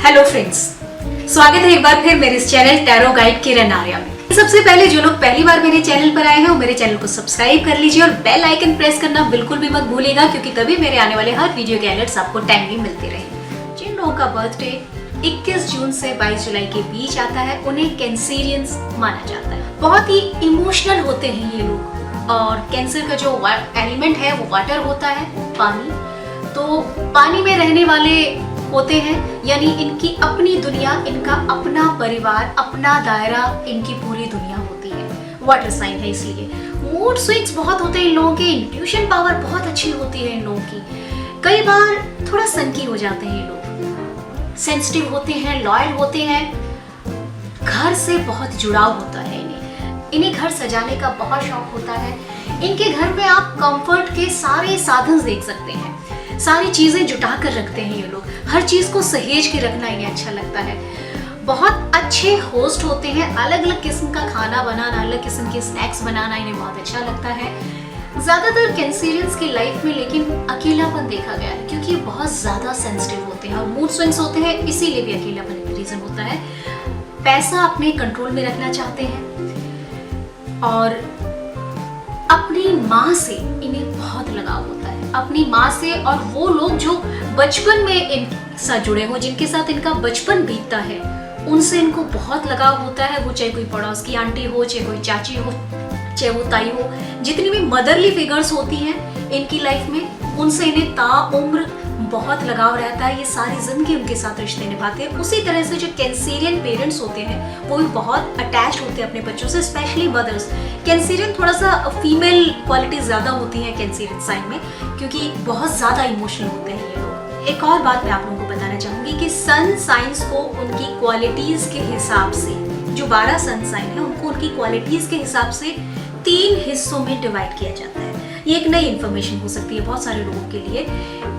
Hello friends, स्वागत है एक बार फिर मेरे इस चैनल टैरो गाइड किरण आर्या में। सबसे पहले जो लोग पहली बार मेरे चैनल पर आए हैं वो मेरे चैनल को सब्सक्राइब कर लीजिए और बेल आइकन प्रेस करना बिल्कुल भी मत भूलिएगा, क्योंकि तभी मेरे आने वाले हर वीडियो के अलर्ट्स आपको टाइमली मिलते रहेंगे। जिन लोगों का बर्थडे 21 जून से 22 जुलाई के बीच आता है उन्हें कैंसेरियंस माना जाता है। बहुत ही इमोशनल होते हैं ये लोग, और कैंसर का जो एलिमेंट है वो वाटर होता है, पानी। तो पानी में रहने वाले होते हैं, यानी इनकी अपनी दुनिया, इनका अपना परिवार, अपना दायरा, इनकी पूरी दुनिया होती है। वाटर साइन है इसलिए। मूड स्विंग्स बहुत होते हैं इन लोगों के, इंट्यूशन पावर बहुत अच्छी होती है इन लोगों की। कई बार थोड़ा सनकी हो जाते हैं ये लोग, सेंसिटिव होते हैं, लॉयल होते हैं, घर से बहुत जुड़ाव होता है इन्हें घर सजाने का बहुत शौक होता है। इनके घर में आप कंफर्ट के सारे साधन देख सकते हैं, सारी चीजें जुटा कर रखते हैं ये लोग, हर चीज को सहेज के रखना इन्हें अच्छा लगता है। बहुत अच्छे होस्ट होते हैं, अलग अलग किस्म का खाना बनाना, अलग किस्म के स्नैक्स बनाना इन्हें बहुत अच्छा लगता है। ज्यादातर कैंसेरियंस की लाइफ में लेकिन अकेलापन देखा गया है, क्योंकि बहुत ज्यादा सेंसिटिव होते हैं और मूड स्विंग्स होते हैं, इसीलिए भी अकेलापन का रीजन होता है। पैसा अपने कंट्रोल में रखना चाहते हैं और अपनी माँ से इन्हें बहुत लगाव होता है, अपनी माँ से। और वो लोग जो बचपन में इनके साथ जुड़े हो, जिनके साथ इनका बचपन बीतता है, उनसे इनको बहुत लगाव होता है। वो चाहे कोई पड़ोस की आंटी हो, चाहे कोई चाची हो, चाहे वो ताई हो, जितनी भी मदरली फिगर्स होती हैं इनकी लाइफ में, उनसे इन्हें ताउम्र बहुत लगाव रहता है। ये सारी जिंदगी उनके साथ रिश्ते निभाते हैं। उसी तरह से जो कैंसेरियन पेरेंट्स होते हैं वो भी बहुत अटैच होते हैं अपने बच्चों से, स्पेशली मदर्स। कैंसेरियन थोड़ा सा फीमेल क्वालिटी ज्यादा होती है कैंसेरियन साइन में, क्योंकि बहुत ज्यादा इमोशनल होते हैं ये लोग। एक और बात मैं आप लोगों को बताना चाहूंगी कि सन साइंस को उनकी क्वालिटीज के हिसाब से, जो 12 सन साइन है उनको उनकी क्वालिटीज के हिसाब से 3 हिस्सों में डिवाइड किया जाता है। ये एक नई इंफॉर्मेशन हो सकती है बहुत सारे लोगों के लिए।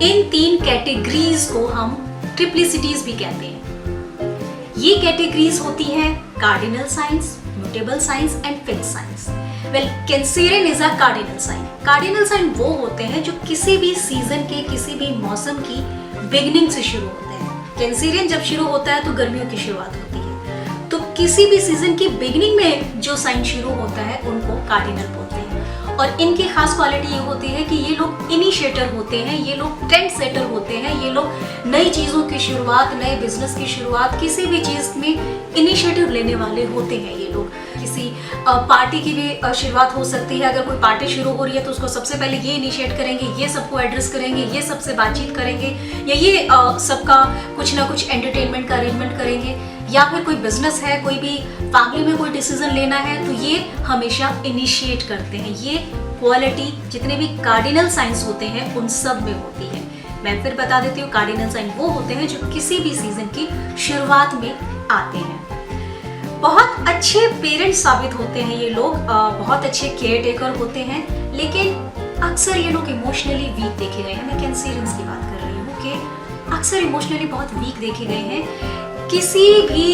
इन 3 कैटेगरीज को हम ट्रिप्लिसिटीज भी कहते हैं। ये कैटेगरीज होती हैं cardinal signs, mutable signs and fix signs. Well, Cancerian is a cardinal sign. Cardinal sign वो होते हैं जो किसी भी सीजन के, किसी भी मौसम की बिगिनिंग से शुरू होते हैं। कैंसेरियन जब शुरू होता है तो गर्मियों की शुरुआत होती है, तो किसी भी सीजन की बिगिनिंग में जो साइन शुरू होता है उनको कार्डिनल बोलते हैं। और इनकी खास क्वालिटी ये होती है कि ये लोग इनिशिएटर होते हैं, ये लोग ट्रेंड सेटर होते हैं, ये लोग नई चीज़ों की शुरुआत, नए बिजनेस की शुरुआत, किसी भी चीज़ में इनिशिएटिव लेने वाले होते हैं ये लोग। किसी पार्टी की भी शुरुआत हो सकती है। अगर कोई पार्टी शुरू हो रही है तो उसको सबसे पहले ये इनिशिएट करेंगे, ये सबको एड्रेस करेंगे, ये सबसे बातचीत करेंगे, या ये सबका कुछ ना कुछ एंटरटेनमेंट का अरेंजमेंट करेंगे। या फिर कोई बिजनेस है, कोई भी फैमिली में कोई डिसीजन लेना है तो ये हमेशा इनिशिएट करते हैं। ये क्वालिटी जितने भी कार्डिनल साइंस होते हैं उन सब में होती है। मैं फिर बता देती हूँ, कार्डिनल साइन वो होते हैं जो किसी भी सीजन की शुरुआत में आते हैं। बहुत अच्छे पेरेंट्स साबित होते हैं ये लोग, बहुत अच्छे केयर टेकर होते हैं, लेकिन अक्सर ये लोग इमोशनली वीक देखे गए हैं। मैं कैंसेरियंस की बात कर रही हूँ कि अक्सर इमोशनली बहुत वीक देखे गए हैं। किसी भी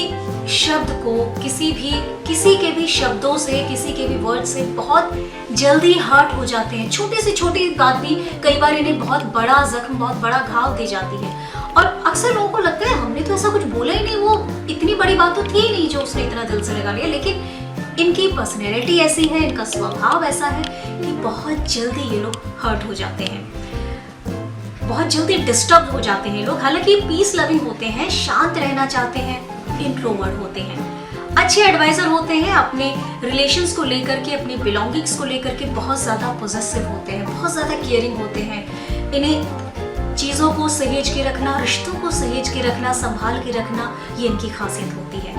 शब्द को, किसी के भी शब्दों से, किसी के भी वर्ड से बहुत जल्दी हर्ट हो जाते हैं। छोटी से छोटी बात भी कई बार इन्हें बहुत बड़ा जख्म, बहुत बड़ा घाव दे जाती है। और अक्सर लोगों को लगता है हमने तो ऐसा कुछ बोला ही नहीं, वो इतनी बड़ी बात तो थी ही नहीं जो उसने इतना दिल से लगा लिया। लेकिन इनकी पर्सनैलिटी ऐसी है, इनका स्वभाव ऐसा है कि बहुत जल्दी ये लोग हर्ट हो जाते हैं, बहुत जल्दी डिस्टर्ब हो जाते हैं लोग। हालांकि पीस लविंग होते हैं, शांत रहना चाहते हैं, इंट्रोवर्ट होते हैं, अच्छे एडवाइजर होते हैं, अपने रिलेशंस को लेकर के, अपनी बिलोंगिंग्स को लेकर के बहुत ज़्यादा पॉजेसिव होते हैं, बहुत ज़्यादा केयरिंग होते हैं। इन्हें चीज़ों को सहेज के रखना, रिश्तों को सहेज के रखना, संभाल के रखना, ये इनकी खासियत होती है।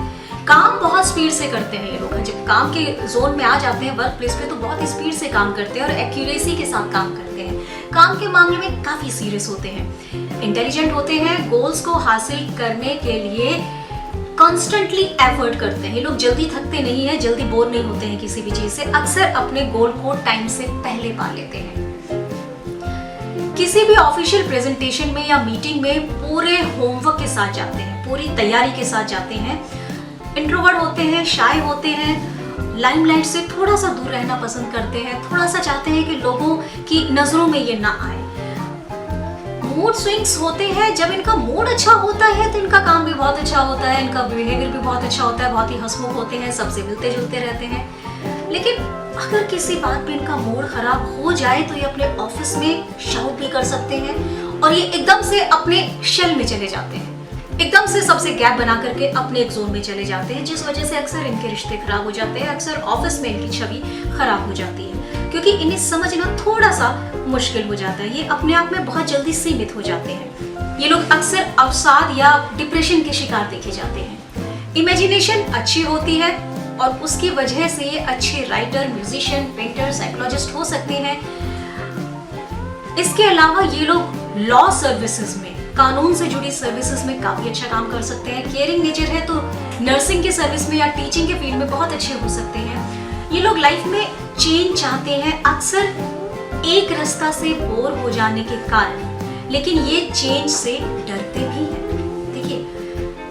काम बहुत स्पीड से करते हैं ये लोग। जब काम के जोन में आ जाते हैं वर्क प्लेस पे तो बहुत स्पीड से काम करते हैं और एक्यूरेसी के साथ काम करते हैं। काम के मामले में काफ़ी सीरियस होते हैं, इंटेलिजेंट होते हैं, गोल्स को हासिल करने के लिए कॉन्स्टेंटली एफर्ट करते हैं। ये लोग जल्दी थकते नहीं हैं, जल्दी बोर नहीं होते हैं किसी भी चीज़ से, अक्सर अपने गोल को टाइम से पहले पा लेते हैं। किसी भी ऑफिशियल प्रेजेंटेशन में या मीटिंग में पूरे होमवर्क के साथ जाते हैं, पूरी तैयारी के साथ जाते हैं। इंट्रोवर्ट होते हैं, शाय होते हैं, लाइमलाइट से थोड़ा सा दूर रहना पसंद करते हैं, थोड़ा सा चाहते हैं कि लोगों की नजरों में ये ना आए। मूड स्विंग्स होते हैं। जब इनका मूड अच्छा होता है तो इनका काम भी बहुत अच्छा होता है, इनका बिहेवियर भी बहुत अच्छा होता है, बहुत ही हंसमुख होते हैं, सबसे मिलते जुलते रहते हैं। लेकिन अगर किसी बात पे इनका मूड खराब हो जाए तो ये अपने ऑफिस में शाउट भी कर सकते हैं और ये एकदम से अपने शेल में चले जाते हैं, एकदम से सबसे गैप बना करके अपने एक जोन में चले जाते हैं, जिस वजह से अक्सर इनके रिश्ते खराब हो जाते हैं, अक्सर ऑफिस में इनकी छवि खराब हो जाती है, क्योंकि इन्हें समझना थोड़ा सा मुश्किल हो जाता है। ये अपने आप में बहुत जल्दी सीमित हो जाते हैं। ये लोग अक्सर अवसाद या डिप्रेशन के शिकार देखे जाते हैं। इमेजिनेशन अच्छी होती है और उसकी वजह से ये अच्छे राइटर, म्यूजिशियन, पेंटर, साइकोलॉजिस्ट हो सकते हैं। इसके अलावा ये लोग लॉ सर्विसेज में, कानून से जुड़ी सर्विसेज में काफी अच्छा काम कर सकते हैं। केयरिंग नेचर है तो नर्सिंग के सर्विस में या टीचिंग के फील्ड में बहुत अच्छे हो सकते हैं। ये लोग लाइफ में चेंज चाहते हैं, अक्सर एक रास्ता से बोर हो जाने के कारण, लेकिन ये चेंज से डरते भी हैं। देखिए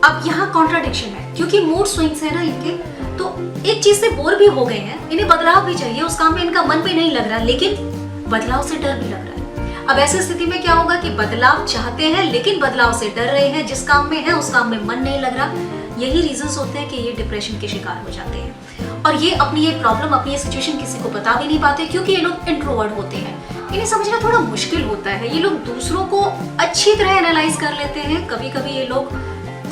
अब यहाँ कॉन्ट्राडिक्शन है, क्योंकि मूड स्विंग्स है ना इनके, तो एक चीज से बोर भी हो गए हैं, इन्हें बदलाव भी चाहिए, उस काम में इनका मन भी नहीं लग रहा, लेकिन बदलाव से डर भी लग रहा है। अब ऐसी स्थिति में क्या होगा कि बदलाव चाहते हैं लेकिन बदलाव से डर रहे हैं, जिस काम में है उस काम में मन नहीं लग रहा। यही रीजंस होते हैं कि ये डिप्रेशन के शिकार हो जाते हैं और ये अपनी ये प्रॉब्लम, अपनी ये सिचुएशन किसी को बता भी नहीं पाते, क्योंकि ये लोग इंट्रोवर्ट होते हैं। इन्हें समझना थोड़ा मुश्किल होता है। ये लोग दूसरों को अच्छी तरह एनालाइज कर लेते हैं, कभी कभी ये लोग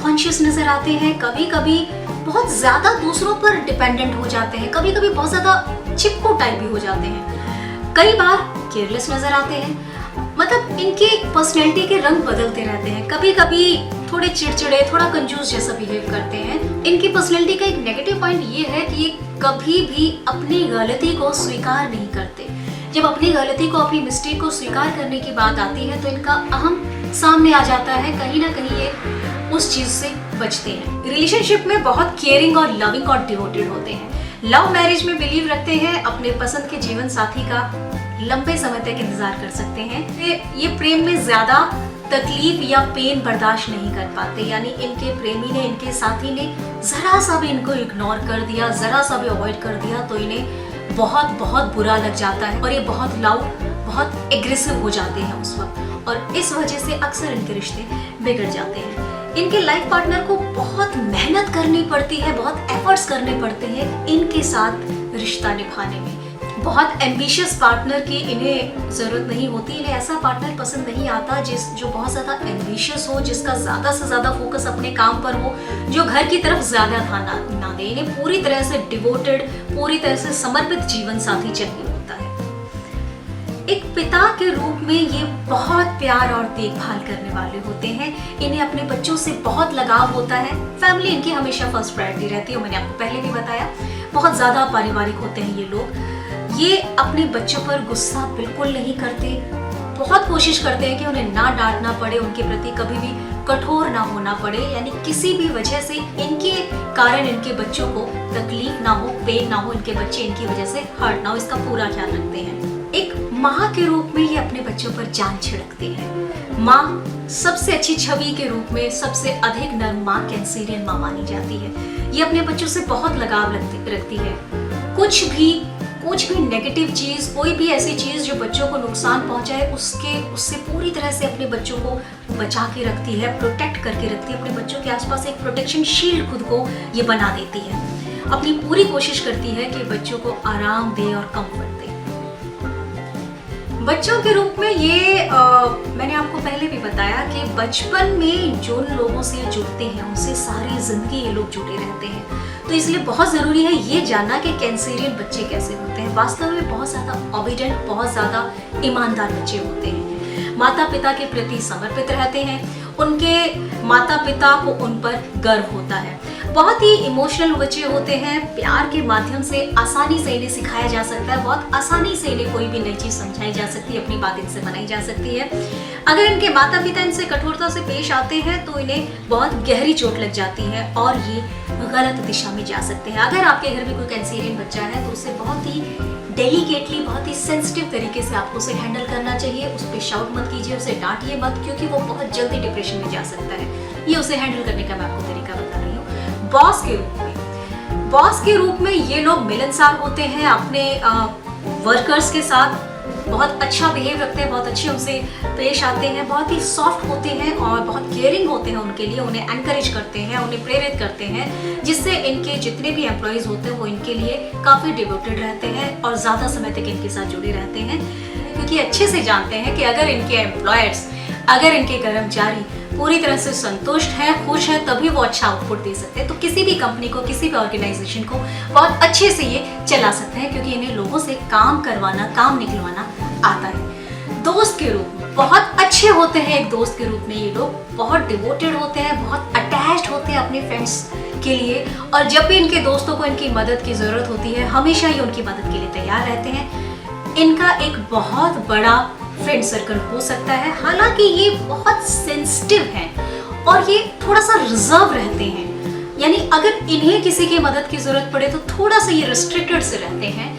कॉन्शियस नजर आते हैं, कभी कभी बहुत ज्यादा दूसरों पर डिपेंडेंट हो जाते हैं, कभी कभी बहुत ज्यादा चिपको टाइप भी हो जाते हैं, कई बार केयरलेस नजर आते हैं। मतलब इनकी पर्सनैलिटी के रंग बदलते रहते हैं, कभी कभी थोड़े चिड़चिड़े, थोड़ा कंजूस जैसा बिहेव करते हैं। इनकी पर्सनैलिटी का एक नेगेटिव पॉइंट ये है कि ये कभी भी अपनी गलती को स्वीकार नहीं करते। जब अपनी गलती को, अपनी मिस्टेक को स्वीकार करने की बात आती है तो इनका अहम सामने आ जाता है, कहीं ना कहीं ये उस चीज से बचते हैं। रिलेशनशिप में बहुत केयरिंग और लविंग और डिवोटेड होते हैं। लव मैरिज में बिलीव रखते हैं, अपने पसंद के जीवन साथी का लंबे समय तक इंतजार कर सकते हैं। ये प्रेम में ज्यादा तकलीफ या पेन बर्दाश्त नहीं कर पाते, यानी इनके प्रेमी ने, इनके साथी ने जरा सा भी इनको इग्नोर कर दिया, जरा सा भी अवॉइड कर दिया तो इन्हें बहुत बहुत बुरा लग जाता है और ये बहुत लाउड, बहुत एग्रेसिव हो जाते हैं उस वक्त, और इस वजह से अक्सर इनके रिश्ते बिगड़ जाते हैं। इनके लाइफ पार्टनर को बहुत मेहनत करनी पड़ती है, बहुत एफर्ट्स करने पड़ते हैं इनके साथ रिश्ता निभाने में। बहुत एम्बिशियस पार्टनर की इन्हें जरूरत नहीं होती, इन्हें ऐसा पार्टनर पसंद नहीं आता जो बहुत ज्यादा एम्बिशियस हो, जिसका ज्यादा से ज्यादा फोकस अपने काम पर हो, जो घर की तरफ ज्यादा ध्यान ना दे। इन्हें पूरी तरह से डिवोटेड, पूरी तरह से समर्पित जीवन साथी चाहिए होता है। एक पिता के रूप में ये बहुत प्यार और देखभाल करने वाले होते हैं। इन्हें अपने बच्चों से बहुत लगाव होता है। फैमिली इनकी हमेशा फर्स्ट प्रायोरिटी रहती है, मैंने आपको पहले भी बताया। बहुत ज्यादा पारिवारिक होते हैं ये लोग। ये अपने बच्चों पर गुस्सा बिल्कुल नहीं करते, बहुत कोशिश करते हैं कि उन्हें ना डांटना पड़े, उनके प्रति कभी भी कठोर ना होना पड़े, यानी किसी भी वजह से इनके कारण इनके बच्चों को तकलीफ ना हो, पेन ना हो, इनके बच्चे इनकी वजह से हर्ट ना हो, इसका पूरा ख्याल रखते हैं। एक माँ के रूप में ये अपने बच्चों पर जान छिड़कते हैं। माँ सबसे अच्छी छवि के रूप में सबसे अधिक नर्म माँ कैंसेरियन माँ मानी जाती है। ये अपने बच्चों से बहुत लगाव रखती है। कुछ भी नेगेटिव चीज, कोई भी ऐसी चीज जो बच्चों को नुकसान पहुंचाए, उससे पूरी तरह से अपने बच्चों को बचा के रखती है, प्रोटेक्ट करके रखती है। अपने बच्चों के आसपास एक प्रोटेक्शन शील्ड खुद को ये बना देती है। अपनी पूरी कोशिश करती है कि बच्चों को आराम दे और कंफर्ट दे। बच्चों के रूप में ये मैंने आपको पहले भी बताया कि बचपन में जिन लोगों से जुड़ते हैं उनसे सारी जिंदगी ये लोग जुड़े रहते हैं। तो इसलिए बहुत जरूरी है ये जानना कि कैंसेरियन बच्चे कैसे होते हैं। वास्तव में बहुत ज्यादा ओबीडिएंट, बहुत ज्यादा ईमानदार बच्चे होते हैं। माता पिता के प्रति समर्पित रहते हैं, उनके माता पिता को उन पर गर्व होता है। बहुत ही इमोशनल बच्चे होते हैं। प्यार के माध्यम से आसानी से इन्हें सिखाया जा सकता है, बहुत आसानी से इन्हें कोई भी नई चीज समझाई जा सकती है, अपनी बात इनसे बनाई जा सकती है। अगर इनके माता पिता इनसे कठोरता से पेश आते हैं तो इन्हें बहुत गहरी चोट लग जाती है और ये गलत दिशा में जा सकते हैं। अगर आपके घर में कोई कैंसेरियन बच्चा है तो उसे बहुत ही डेलिकेटली, बहुत ही सेंसिटिव तरीके से आपको उसे हैंडल करना चाहिए। उस पर शाउट मत कीजिए, उसे डांटिए मत, क्योंकि वो बहुत जल्दी डिप्रेशन में जा सकता है। ये उसे हैंडल करने का मैं आपको तरीका बता रही हूँ। बॉस के रूप में ये लोग मिलनसार होते हैं अपने वर्कर्स के साथ। बहुत अच्छा बिहेव रखते हैं, बहुत अच्छे उनसे पेश आते हैं, बहुत ही सॉफ्ट होते हैं और बहुत केयरिंग होते हैं उनके लिए, उन्हें एनकरेज करते हैं, उन्हें प्रेरित करते हैं, जिससे इनके जितने भी एम्प्लॉयज़ होते हैं वो इनके लिए काफ़ी डिवोटेड रहते हैं और ज़्यादा समय तक इनके साथ जुड़े रहते हैं, क्योंकि अच्छे से जानते हैं कि अगर इनके एम्प्लॉयर्स, अगर इनके कर्मचारी पूरी तरह से संतुष्ट है, खुश है, तभी वो अच्छा आउटपुट दे सकते हैं। तो किसी भी कंपनी को, किसी भी ऑर्गेनाइजेशन को बहुत अच्छे से ये चला सकते हैं, क्योंकि इन्हें लोगों से काम करवाना, काम निकलवाना आता है। दोस्त के रूप में बहुत अच्छे होते हैं, एक दोस्त के रूप में ये लोग बहुत डिवोटेड होते हैं, बहुत अटैच्ड होते हैं अपने फ्रेंड्स के लिए, और जब भी इनके दोस्तों को इनकी मदद की जरूरत होती है, हमेशा ही उनकी मदद के लिए तैयार रहते हैं। इनका एक बहुत बड़ा फ्रेंड सर्कल हो सकता है, हालांकि ये बहुत सेंसिटिव हैं और ये थोड़ा सा रिजर्व रहते हैं, यानी अगर इन्हें किसी की मदद की जरूरत पड़े तो थोड़ा सा ये रिस्ट्रिक्टेड से रहते हैं,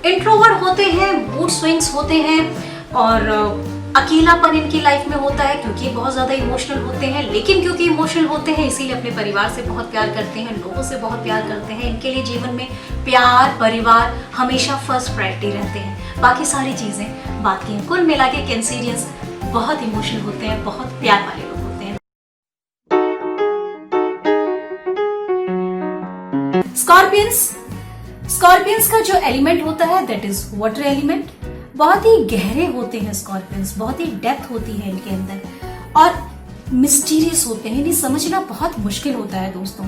इंट्रोवर्ट होते हैं, मूड स्विंग्स होते हैं और अकेलापन इनकी लाइफ में होता है क्योंकि बहुत ज़्यादा इमोशनल होते हैं। लेकिन क्योंकि इमोशनल होते हैं इसीलिए अपने परिवार से बहुत प्यार करते हैं, लोगों से बहुत प्यार करते हैं। इनके लिए जीवन में प्यार, परिवार हमेशा फर्स्ट प्रायोरिटी रहते हैं, बाकी सारी चीज़ें बात की हैं। कुल मिला के कैंसेरियंस बहुत इमोशनल होते हैं, बहुत प्यार वाले लोग होते हैं। स्कॉर्पियंस का जो एलिमेंट होता है दैट इज वाटर एलिमेंट। बहुत ही गहरे होते हैं स्कॉर्पियंस, बहुत ही डेप्थ होती है इनके अंदर और मिस्टीरियस होते हैं, इन्हें समझना बहुत मुश्किल होता है दोस्तों।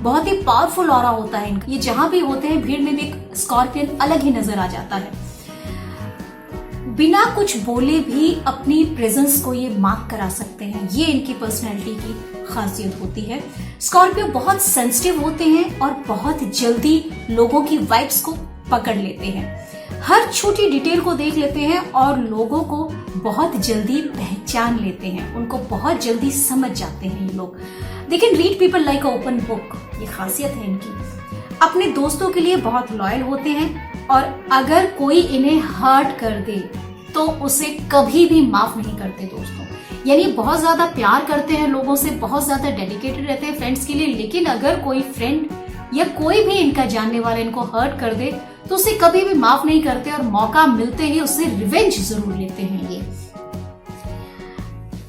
बहुत ही पावरफुल ऑरा होता है इनका, ये जहां भी होते हैं भीड़ में भी एक स्कॉर्पियन अलग ही नजर आ जाता है। बिना कुछ बोले भी अपनी प्रेजेंस को ये मार्क करा सकते हैं, ये इनकी पर्सनैलिटी की खासियत होती है। स्कॉर्पियो बहुत सेंसिटिव होते हैं और बहुत जल्दी लोगों की वाइब्स को पकड़ लेते हैं, हर छोटी डिटेल को देख लेते हैं और लोगों को बहुत जल्दी पहचान लेते हैं, उनको बहुत जल्दी समझ जाते हैं ये लोग। They can read people like a open book, ये खासियत है इनकी। अपने दोस्तों के लिए बहुत लॉयल होते हैं और अगर कोई इन्हें हर्ट कर दे तो उसे कभी भी माफ नहीं करते दोस्तों। यानी बहुत ज्यादा प्यार करते हैं लोगों से, बहुत ज्यादा डेडिकेटेड रहते हैं फ्रेंड्स के लिए, लेकिन अगर कोई फ्रेंड या कोई भी इनका जानने वाला इनको हर्ट कर दे तो उसे कभी भी माफ नहीं करते और मौका मिलते ही उससे रिवेंज जरूर लेते हैं। ये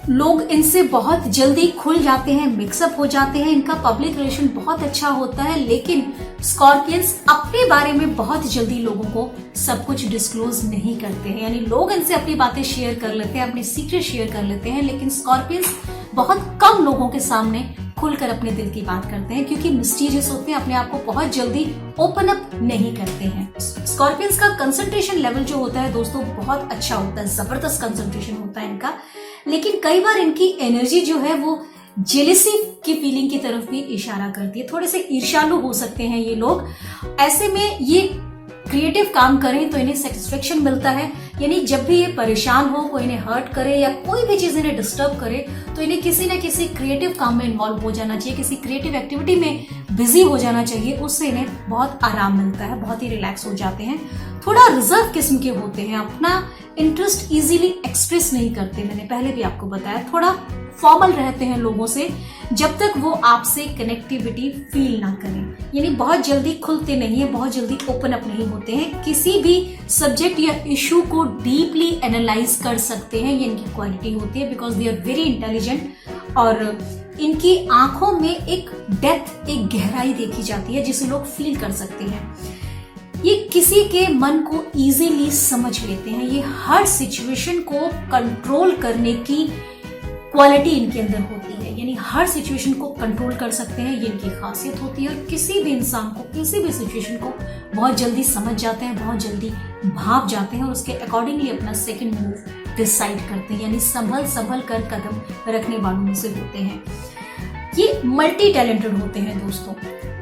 लोग इनसे बहुत जल्दी खुल जाते हैं, मिक्सअप हो जाते हैं, इनका पब्लिक रिलेशन बहुत अच्छा होता है। लेकिन स्कॉर्पियंस अपने बारे में बहुत जल्दी लोगों को सब कुछ डिस्क्लोज नहीं करते हैं, यानी लोग इनसे अपनी बातें शेयर कर लेते हैं, अपने सीक्रेट शेयर कर लेते हैं, लेकिन स्कॉर्पियंस बहुत कम लोगों के सामने खुलकर अपने दिल की बात करते हैं क्योंकि मिस्टीरियस होते हैं, अपने आप को बहुत जल्दी ओपन अप नहीं करते हैं। स्कॉर्पियंस का कंसंट्रेशन लेवल जो होता है दोस्तों बहुत अच्छा होता है, जबरदस्त कंसंट्रेशन होता है इनका। लेकिन कई बार इनकी एनर्जी जो है वो जेलेसी की फीलिंग की तरफ भी इशारा करती है, थोड़े से ईर्ष्यालु हो सकते हैं ये लोग। ऐसे में ये क्रिएटिव काम करें तो इन्हें सेटिस्फेक्शन मिलता है, यानी जब भी ये परेशान हो, कोई इन्हें हर्ट करे या कोई भी चीज इन्हें डिस्टर्ब करे तो इन्हें किसी न किसी क्रिएटिव काम में इन्वॉल्व हो जाना चाहिए, किसी क्रिएटिव एक्टिविटी में बिजी हो जाना चाहिए, उससे इन्हें बहुत आराम मिलता है, बहुत ही रिलैक्स हो जाते हैं। थोड़ा रिजर्व किस्म के होते हैं, अपना इंटरेस्ट इजीली एक्सप्रेस नहीं करते, मैंने पहले भी आपको बताया। थोड़ा फॉर्मल रहते हैं लोगों से जब तक वो आपसे कनेक्टिविटी फील ना करें, यानी बहुत जल्दी खुलते नहीं है, बहुत जल्दी ओपन अप नहीं होते हैं, किसी भी सब्जेक्ट या इशू को डीपली एनालाइज कर सकते हैं, ये इनकी क्वालिटी होती है because they are very intelligent और इनकी आंखों में एक डेप्थ, एक गहराई देखी जाती है जिसे लोग फील कर सकते हैं। ये किसी के मन को इजीली समझ लेते हैं, ये हर सिचुएशन को कंट्रोल करने की क्वालिटी इनके अंदर होती है, यानी हर सिचुएशन को कंट्रोल कर सकते हैं, ये इनकी खासियत होती है। और किसी भी इंसान को, किसी भी सिचुएशन को बहुत जल्दी समझ जाते हैं, बहुत जल्दी भाप जाते हैं और उसके अकॉर्डिंगली अपना सेकंड मूव डिसाइड करते हैं, यानी संभल कर कदम रखने वालों में से होते हैं। ये मल्टी टैलेंटेड होते हैं दोस्तों,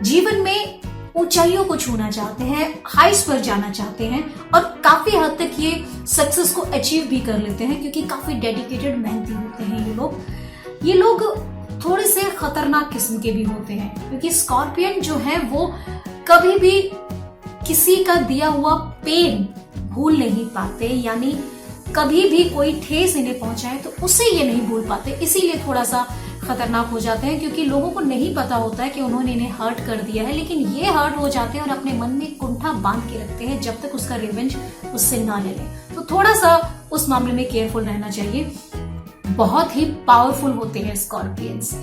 जीवन में ऊंचाइयों को छूना चाहते हैं, हाइट्स पर जाना चाहते हैं और काफी हद तक ये सक्सेस को अचीव भी कर लेते हैं क्योंकि काफी डेडिकेटेड, मेहनती होते हैं ये लोग। ये लोग थोड़े से खतरनाक किस्म के भी होते हैं क्योंकि स्कॉर्पियन जो है वो कभी भी किसी का दिया हुआ पेन भूल नहीं पाते, यानी कभी भी कोई ठेस इन्हें पहुंचाए तो उसे ये नहीं भूल पाते, इसीलिए थोड़ा सा खतरनाक हो जाते हैं, क्योंकि लोगों को नहीं पता होता है कि उन्होंने इन्हें हर्ट कर दिया है, लेकिन ये हर्ट हो जाते हैं और अपने मन में कुंठा बांध के रखते हैं जब तक उसका रिवेंज उससे ना ले लें। तो थोड़ा सा उस मामले में केयरफुल रहना चाहिए। बहुत ही पावरफुल होते हैं स्कॉर्पियंस,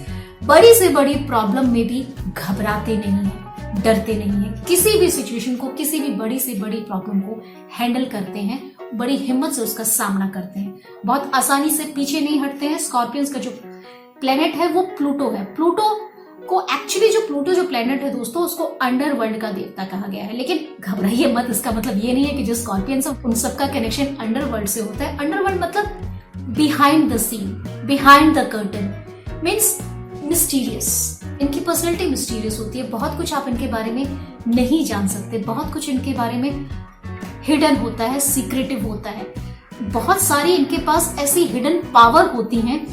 बड़ी से बड़ी प्रॉब्लम में भी घबराते नहीं है, डरते नहीं है, किसी भी सिचुएशन को, किसी भी बड़ी से बड़ी प्रॉब्लम को हैंडल करते हैं, बड़ी हिम्मत से उसका सामना करते हैं, बहुत आसानी से पीछे नहीं हटते हैं। स्कॉर्पियंस का जो प्लेनेट है वो प्लूटो है। प्लूटो को एक्चुअली प्लूटो जो प्लेनेट है दोस्तों, उसको अंडरवर्ल्ड का देवता कहा गया है, लेकिन घबराइए मत, इसका मतलब ये नहीं है कि जो स्कॉर्पियंस है उन सबका कनेक्शन अंडरवर्ल्ड से होता है। अंडरवर्ल्ड मतलब behind the scene, behind the curtain, means mysterious. इनकी पर्सनैलिटी मिस्टीरियस होती है, बहुत कुछ आप इनके बारे में नहीं जान सकते, बहुत कुछ इनके बारे में हिडन होता है, सीक्रेटिव होता है। बहुत सारी इनके पास ऐसी हिडन पावर होती हैं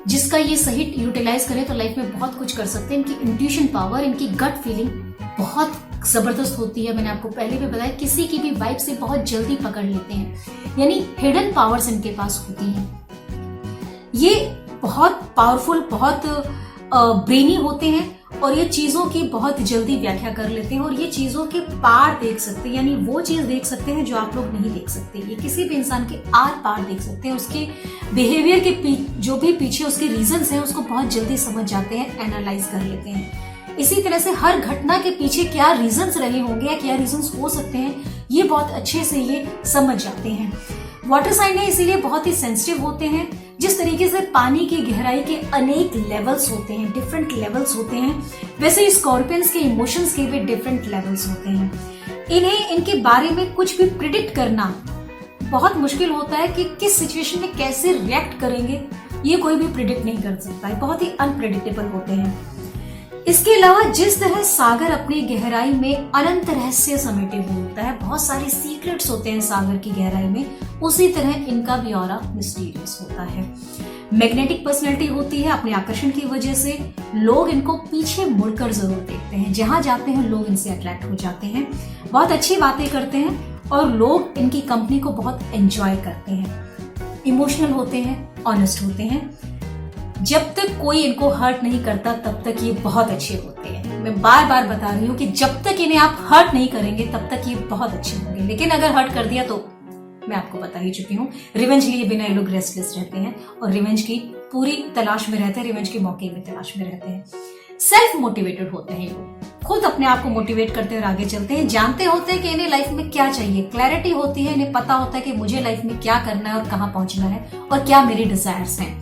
जिसका ये सही यूटिलाइज करें तो लाइफ में बहुत कुछ कर सकते हैं। इनकी इंट्यूशन पावर, इनकी गट फीलिंग बहुत जबरदस्त होती है। मैंने आपको पहले भी बताया, किसी की भी वाइब से बहुत जल्दी पकड़ लेते हैं, यानी हिडन पावर्स इनके पास होती हैं। ये बहुत पावरफुल, बहुत ब्रेनी होते हैं और ये चीजों की बहुत जल्दी व्याख्या कर लेते हैं और ये चीजों के पार देख सकते हैं, यानी वो चीज देख सकते हैं जो आप लोग नहीं देख सकते। ये किसी भी इंसान के आर पार देख सकते हैं, उसके बिहेवियर के जो भी पीछे उसके रीजंस हैं उसको बहुत जल्दी समझ जाते हैं, एनालाइज कर लेते हैं। इसी तरह से हर घटना के पीछे क्या रीजंस रहे होंगे या क्या रीजंस हो सकते हैं, ये बहुत अच्छे से ये समझ जाते हैं। वाटर साइन है, इसीलिए बहुत ही सेंसिटिव होते हैं। जिस तरीके से पानी की गहराई के अनेक लेवल्स होते हैं, डिफरेंट लेवल्स होते हैं, वैसे स्कॉर्पियंस के इमोशंस के भी डिफरेंट लेवल्स होते हैं। इन्हें इनके बारे में कुछ भी प्रिडिक्ट करना बहुत मुश्किल होता है कि किस सिचुएशन में कैसे रिएक्ट करेंगे, ये कोई भी प्रिडिक्ट नहीं कर सकता है, बहुत ही अनप्रेडिक्टेबल होते हैं। इसके अलावा जिस तरह सागर अपनी गहराई में अनंत रहस्य समेटे हुए होता है, बहुत सारे सीक्रेट्स होते हैं सागर की गहराई में, उसी तरह इनका भी ऑरा मिस्टीरियस होता है। मैग्नेटिक पर्सनैलिटी होती है, अपने आकर्षण की वजह से लोग इनको पीछे मुड़कर जरूर देखते हैं, जहां जाते हैं लोग इनसे अट्रैक्ट हो जाते हैं, बहुत अच्छी बातें करते हैं और लोग इनकी कंपनी को बहुत एंजॉय करते हैं। इमोशनल होते हैं, ऑनेस्ट होते हैं, जब तक कोई इनको हर्ट नहीं करता तब तक ये बहुत अच्छे होते हैं। मैं बार बार बता रही हूँ कि जब तक इन्हें आप हर्ट नहीं करेंगे तब तक ये बहुत अच्छे होंगे, लेकिन अगर हर्ट कर दिया तो मैं आपको बता ही चुकी हूँ, रिवेंज लिए बिना ये लोग रेस्टलेस रहते हैं और रिवेंज की पूरी तलाश में रहते हैं, रिवेंज के मौके में तलाश में रहते हैं। सेल्फ मोटिवेटेड होते हैं ये लोग, खुद अपने आप को मोटिवेट करते हैं और आगे चलते हैं, जानते होते हैं कि इन्हें लाइफ में क्या चाहिए, क्लैरिटी होती है, इन्हें पता होता है कि मुझे लाइफ में क्या करना है और कहाँ पहुंचना है और क्या मेरे डिजायर्स हैं।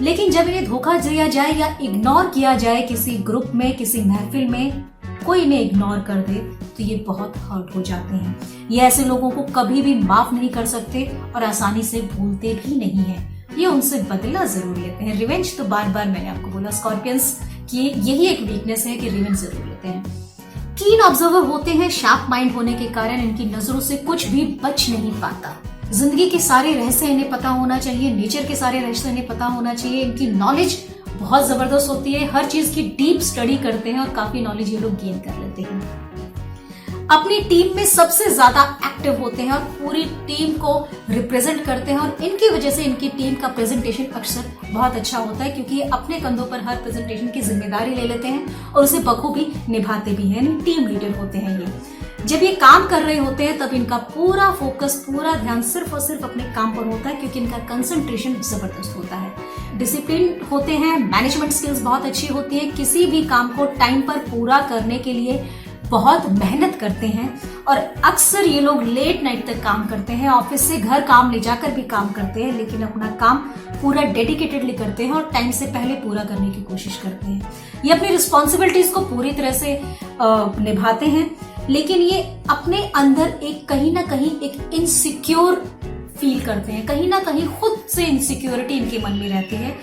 लेकिन जब इन्हें धोखा दिया जाए या इग्नोर किया जाए किसी ग्रुप में, किसी महफिल में, कोई इन्हें इग्नोर कर दे तो ये बहुत हर्ट हो जाते हैं। ये ऐसे लोगों को कभी भी माफ नहीं कर सकते और आसानी से भूलते भी नहीं है, ये उनसे बदला जरूर लेते हैं। रिवेंज तो बार बार मैंने आपको बोला, स्कॉर्पियंस की यही एक वीकनेस है कि रिवेंज जरूर लेते हैं। कीन ऑब्जर्वर होते हैं, शार्प माइंड होने के कारण इनकी नजरों से कुछ भी बच नहीं पाता। जिंदगी के सारे रहस्य इन्हें पता होना चाहिए, नेचर के सारे रहस्य इन्हें पता होना चाहिए। इनकी नॉलेज बहुत जबरदस्त होती है, हर चीज की डीप स्टडी करते हैं और काफी नॉलेज ये लोग गेन कर लेते हैं। अपनी टीम में सबसे ज्यादा एक्टिव होते हैं और पूरी टीम को रिप्रेजेंट करते हैं और इनकी वजह से इनकी टीम का प्रेजेंटेशन अक्सर बहुत अच्छा होता है, क्योंकि ये अपने कंधों पर हर प्रेजेंटेशन की जिम्मेदारी ले लेते हैं और उसे बखूबी निभाते भी हैं। टीम लीडर होते हैं ये। जब ये काम कर रहे होते हैं तब इनका पूरा फोकस, पूरा ध्यान सिर्फ और सिर्फ अपने काम पर होता है, क्योंकि इनका कंसंट्रेशन जबरदस्त होता है। डिसिप्लिन होते हैं, मैनेजमेंट स्किल्स बहुत अच्छी होती है, किसी भी काम को टाइम पर पूरा करने के लिए बहुत मेहनत करते हैं और अक्सर ये लोग लेट नाइट तक काम करते हैं, ऑफिस से घर काम ले जाकर भी काम करते हैं, लेकिन अपना काम पूरा डेडिकेटेडली करते हैं और टाइम से पहले पूरा करने की कोशिश करते हैं। ये अपनी रिस्पॉन्सिबिलिटीज को पूरी तरह से निभाते हैं, लेकिन ये अपने अंदर एक कहीं ना कहीं एक इनसिक्योर फील करते हैं, कहीं ना कहीं खुद से इनसिक्योरिटी इनके मन में रहती है,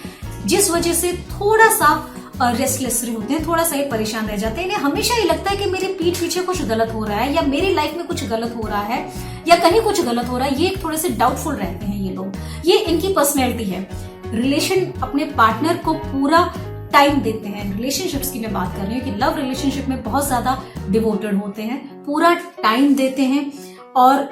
जिस वजह से थोड़ा सा रेस्टलेस होते हैं, थोड़ा सा ही परेशान रह जाते हैं। इन्हें हमेशा ये लगता है कि मेरे पीठ पीछे कुछ गलत हो रहा है या मेरी लाइफ में कुछ गलत हो रहा है या कहीं कुछ गलत हो रहा है, ये थोड़े से डाउटफुल रहते हैं ये लोग। ये इनकी पर्सनैलिटी है। रिलेशन, अपने पार्टनर को पूरा टाइम देते हैं। रिलेशनशिप्स की मैं बात कर रही हूँ कि लव रिलेशनशिप में बहुत ज्यादा डिवोटेड होते हैं, पूरा टाइम देते हैं और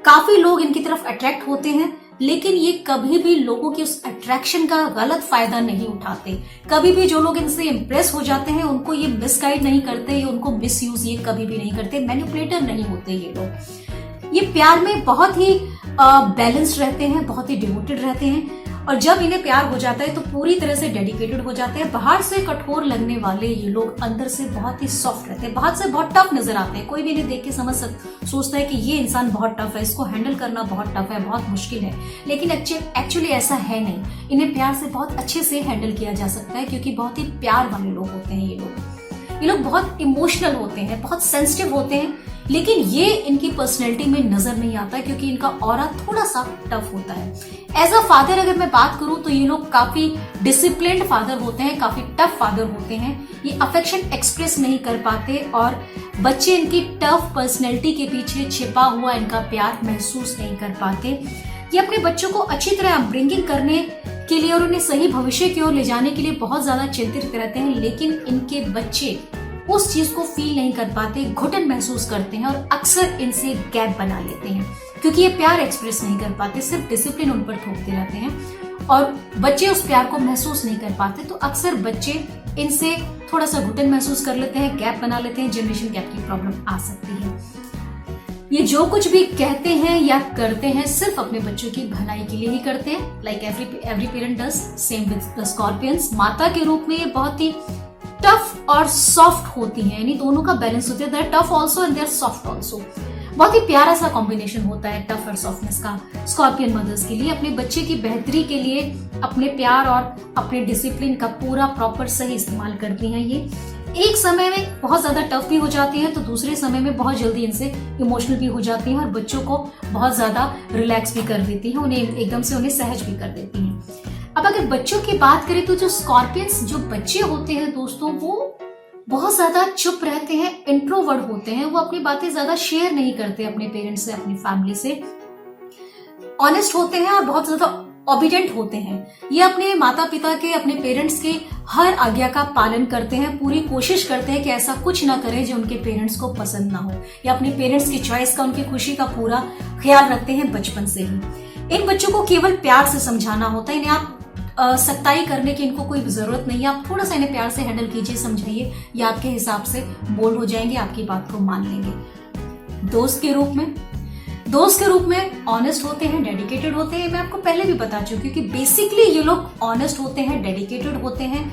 काफी लोग इनकी तरफ अट्रैक्ट होते हैं, लेकिन ये कभी भी लोगों की उस अट्रैक्शन का गलत फायदा नहीं उठाते। कभी भी जो लोग इनसे इंप्रेस हो जाते हैं उनको ये मिसगाइड नहीं करते, ये उनको मिसयूज ये कभी भी नहीं करते, मैनिपुलेटर नहीं होते ये लोग। ये प्यार में बहुत ही बैलेंस्ड रहते हैं, बहुत ही डिवोटेड रहते हैं, और जब इन्हें प्यार हो जाता है तो पूरी तरह से डेडिकेटेड हो जाते हैं। बाहर से कठोर लगने वाले ये लोग अंदर से बहुत ही सॉफ्ट रहते हैं, बाहर से बहुत टफ नजर आते हैं। कोई भी इन्हें देख के सोचता है कि ये इंसान बहुत टफ है, इसको हैंडल करना बहुत टफ है, बहुत मुश्किल है, लेकिन एक्चुअली ऐसा है नहीं। इन्हें प्यार से बहुत अच्छे से हैंडल किया जा सकता है, क्योंकि बहुत ही प्यार वाले लोग होते हैं ये लोग बहुत इमोशनल होते हैं, बहुत सेंसिटिव होते हैं, लेकिन ये इनकी पर्सनैलिटी में नजर नहीं आता, क्योंकि इनका ऑरा थोड़ा सा टफ होता है। एज अ फादर अगर मैं बात करूं तो ये लोग काफी डिसिप्लिन्ड फादर होते हैं, काफी टफ फादर होते हैं। ये अफेक्शन एक्सप्रेस नहीं कर पाते और बच्चे इनकी टफ पर्सनैलिटी के पीछे छिपा हुआ इनका प्यार महसूस नहीं कर पाते। ये अपने बच्चों को अच्छी तरह अपब्रिंगिंग करने के लिए और उन्हें सही भविष्य की ओर ले जाने के लिए बहुत ज्यादा चिंतित रहते हैं, लेकिन इनके बच्चे उस चीज को फील नहीं कर पाते, घुटन महसूस करते हैं और अक्सर इनसे गैप बना लेते हैं, क्योंकि ये प्यार एक्सप्रेस नहीं कर पाते, सिर्फ डिसिप्लिन उन पर थोपते रहते हैं और बच्चे उस प्यार को महसूस नहीं कर पाते। तो अक्सर बच्चे इनसे थोड़ा सा घुटन महसूस कर लेते हैं, गैप बना लेते हैं, जनरेशन गैप की प्रॉब्लम आ सकती है। ये जो कुछ भी कहते हैं या करते हैं सिर्फ अपने बच्चों की भलाई के लिए ही करते हैं, like every parent does. Same with the scorpions. माता के रूप में ये बहुत ही टफ और सॉफ्ट होती हैं, यानी दोनों का बैलेंस होता है। They are tough also and they are soft also. बहुत ही प्यारा सा कॉम्बिनेशन होता है टफ और सॉफ्टनेस का स्कॉर्पियन मदर्स के लिए। अपने बच्चे की बेहतरी के लिए अपने प्यार और अपने डिसिप्लिन का पूरा प्रॉपर सही इस्तेमाल करती हैं। ये एक समय में बहुत ज्यादा टफ भी हो जाती हैं, तो दूसरे समय में बहुत जल्दी इनसे इमोशनल भी हो जाती हैं और बच्चों को बहुत ज्यादा रिलैक्स भी कर देती हैं, उन्हें एकदम से उन्हें सहज भी कर देती हैं। अब अगर बच्चों की बात करें तो जो स्कॉर्पियंस जो बच्चे होते हैं दोस्तों, वो बहुत ज्यादा चुप रहते हैं, इंट्रोवर्ट होते हैं। वो अपनी बातें ज्यादा शेयर नहीं करते अपने पेरेंट्स से, अपनी फैमिली से। ऑनेस्ट होते हैं और बहुत ज्यादा ओबीडिएंट होते हैं। ये अपने माता पिता के, अपने पेरेंट्स के हर आज्ञा का पालन करते हैं, पूरी कोशिश करते हैं कि ऐसा कुछ ना करें जो उनके पेरेंट्स को पसंद ना हो, या अपने पेरेंट्स की चॉइस का, उनकी खुशी का पूरा ख्याल रखते हैं बचपन से ही। इन बच्चों को केवल प्यार से समझाना होता है, इन्हें आप सख्ताई करने की इनको कोई जरूरत नहीं है। आप थोड़ा सा इन्हें प्यार से हैंडल कीजिए, समझाइए, या आपके हिसाब से बोल्ड हो जाएंगे, आपकी बात को मान लेंगे। दोस्त के रूप में ऑनेस्ट होते हैं, डेडिकेटेड होते हैं। मैं आपको पहले भी बता चुकी हूँ कि बेसिकली ये लोग ऑनेस्ट होते हैं, डेडिकेटेड होते हैं,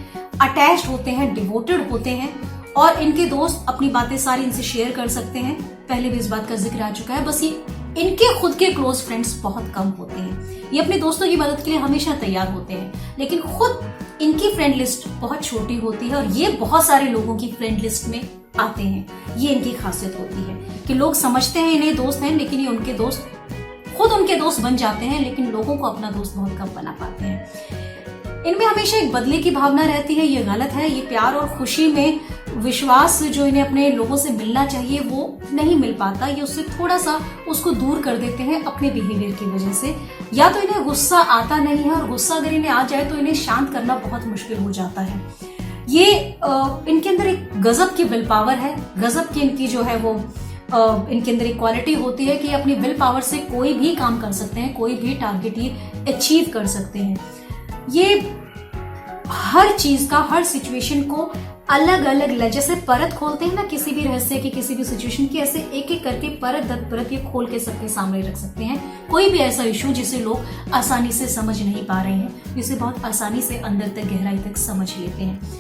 अटैच्ड होते हैं, डिवोटेड होते हैं, और इनके दोस्त अपनी बातें सारी इनसे शेयर कर सकते हैं। पहले भी इस बात का जिक्र आ चुका है। बस ये इनके खुद के क्लोज फ्रेंड्स बहुत कम होते हैं। ये अपने दोस्तों की मदद के लिए हमेशा तैयार होते हैं, लेकिन खुद इनकी फ्रेंड लिस्ट बहुत छोटी होती है और ये बहुत सारे लोगों की फ्रेंड लिस्ट में आते हैं। ये इनकी खासियत होती है कि लोग समझते हैं इन्हें दोस्त हैं, लेकिन ये उनके दोस्त बन जाते हैं, लेकिन लोगों को अपना दोस्त बहुत कम बना पाते हैं। इनमें हमेशा एक बदले की भावना रहती है, ये गलत है। ये प्यार और खुशी में विश्वास जो इन्हें अपने लोगों से मिलना चाहिए वो नहीं मिल पाता। ये उससे थोड़ा सा उसको दूर कर देते हैं अपने बिहेवियर की वजह से। या तो इन्हें गुस्सा आता नहीं है, और गुस्सा अगर इन्हें आ जाए तो इन्हें शांत करना बहुत मुश्किल हो जाता है। ये इनके अंदर एक गजब की विल पावर है, गजब की इनकी जो है वो इनके अंदर एक क्वालिटी होती है कि अपनी विल पावर से कोई भी काम कर सकते हैं, कोई भी टारगेट ये अचीव कर सकते हैं। ये हर चीज का, हर सिचुएशन को अलग अलग जैसे परत खोलते हैं ना किसी भी रहस्य की, किसी भी सिचुएशन की, ऐसे एक एक करके परत दर परत ये खोल के सबके सामने रख सकते हैं। कोई भी ऐसा इशू जिसे लोग आसानी से समझ नहीं पा रहे हैं, जिसे बहुत आसानी से अंदर तक, गहराई तक समझ लेते हैं।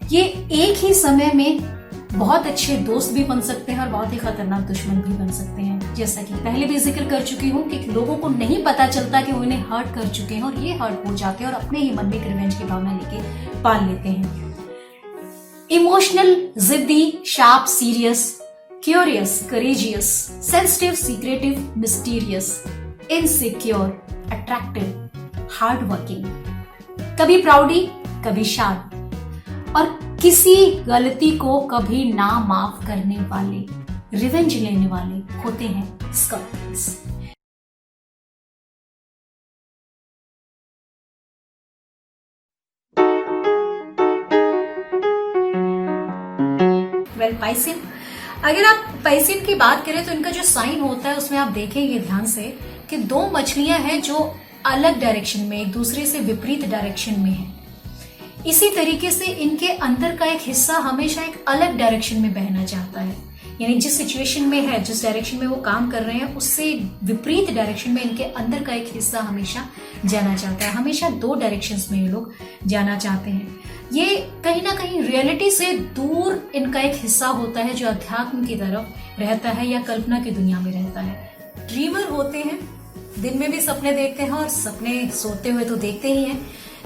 ये एक ही समय में बहुत अच्छे दोस्त भी बन सकते हैं और बहुत ही खतरनाक दुश्मन भी बन सकते हैं। जैसा कि पहले भी जिक्र कर चुकी हूँ कि लोगों को नहीं पता चलता कि वो इन्हें हर्ट कर चुके हैं, और ये हर्ट हो जाते हैं और अपने ही मन में रिवेंज की भावना लेके पाल लेते हैं। इमोशनल, जिद्दी, sharp, serious, curious, courageous, sensitive, secretive, mysterious, insecure, attractive, hard working, कभी प्राउडी, कभी शाद, और किसी गलती को कभी ना माफ करने वाले, रिवेंज लेने वाले होते हैं स्कॉर्पियंस। वेल, पाइसेन, अगर आप पाइसिन की बात करें तो इनका जो साइन होता है उसमें आप देखेंगे ध्यान से कि दो मछलियां हैं जो अलग डायरेक्शन में, एक दूसरे से विपरीत डायरेक्शन में है। इसी तरीके से इनके अंदर का एक हिस्सा हमेशा एक अलग डायरेक्शन में बहना चाहता है, यानी जिस सिचुएशन में है, जिस डायरेक्शन में वो काम कर रहे हैं उससे विपरीत डायरेक्शन में इनके अंदर का एक हिस्सा हमेशा जाना चाहता है। हमेशा दो डायरेक्शंस में ये लोग जाना चाहते हैं। ये कहीं ना कहीं रियलिटी से दूर इनका एक हिस्सा होता है जो अध्यात्म की तरफ रहता है या कल्पना की दुनिया में रहता है। ड्रीमर होते हैं, दिन में भी सपने देखते हैं और सपने सोते हुए तो देखते ही हैं।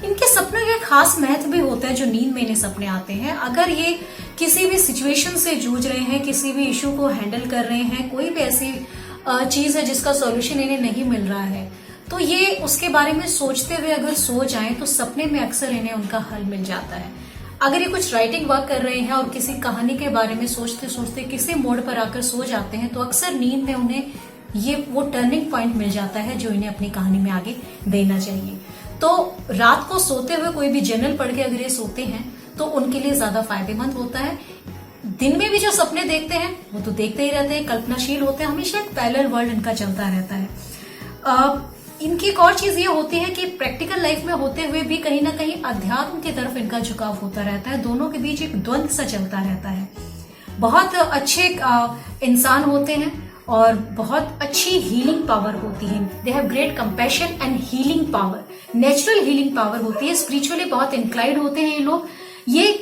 इनके सपनों का खास महत्व भी होता है जो नींद में इन्हें सपने आते हैं। अगर ये किसी भी सिचुएशन से जूझ रहे हैं, किसी भी इशू को हैंडल कर रहे हैं, कोई भी ऐसी चीज है जिसका सॉल्यूशन इन्हें नहीं मिल रहा है, तो ये उसके बारे में सोचते हुए अगर सो जाएं तो सपने में अक्सर इन्हें उनका हल मिल जाता है। अगर ये कुछ राइटिंग वर्क कर रहे हैं और किसी कहानी के बारे में सोचते सोचते किसी मोड़ पर आकर सो जाते हैं तो अक्सर नींद में उन्हें ये वो टर्निंग पॉइंट मिल जाता है जो इन्हें अपनी कहानी में आगे देना चाहिए। तो रात को सोते हुए कोई भी जर्नल पढ़ के अगर ये सोते हैं तो उनके लिए ज्यादा फायदेमंद होता है। दिन में भी जो सपने देखते हैं वो तो देखते ही रहते हैं, कल्पनाशील होते हैं, हमेशा एक पैरेलल वर्ल्ड इनका चलता रहता है। इनकी एक और चीज ये होती है कि प्रैक्टिकल लाइफ में होते हुए भी कहीं ना कहीं अध्यात्म की तरफ इनका झुकाव होता रहता है। दोनों के बीच एक द्वंद्व सा चलता रहता है। बहुत अच्छे इंसान होते हैं और बहुत अच्छी हीलिंग पावर होती है। They have great compassion and healing power, natural healing power होती है। स्पिरिचुअली बहुत इंक्लाइंड होते हैं ये लोग। ये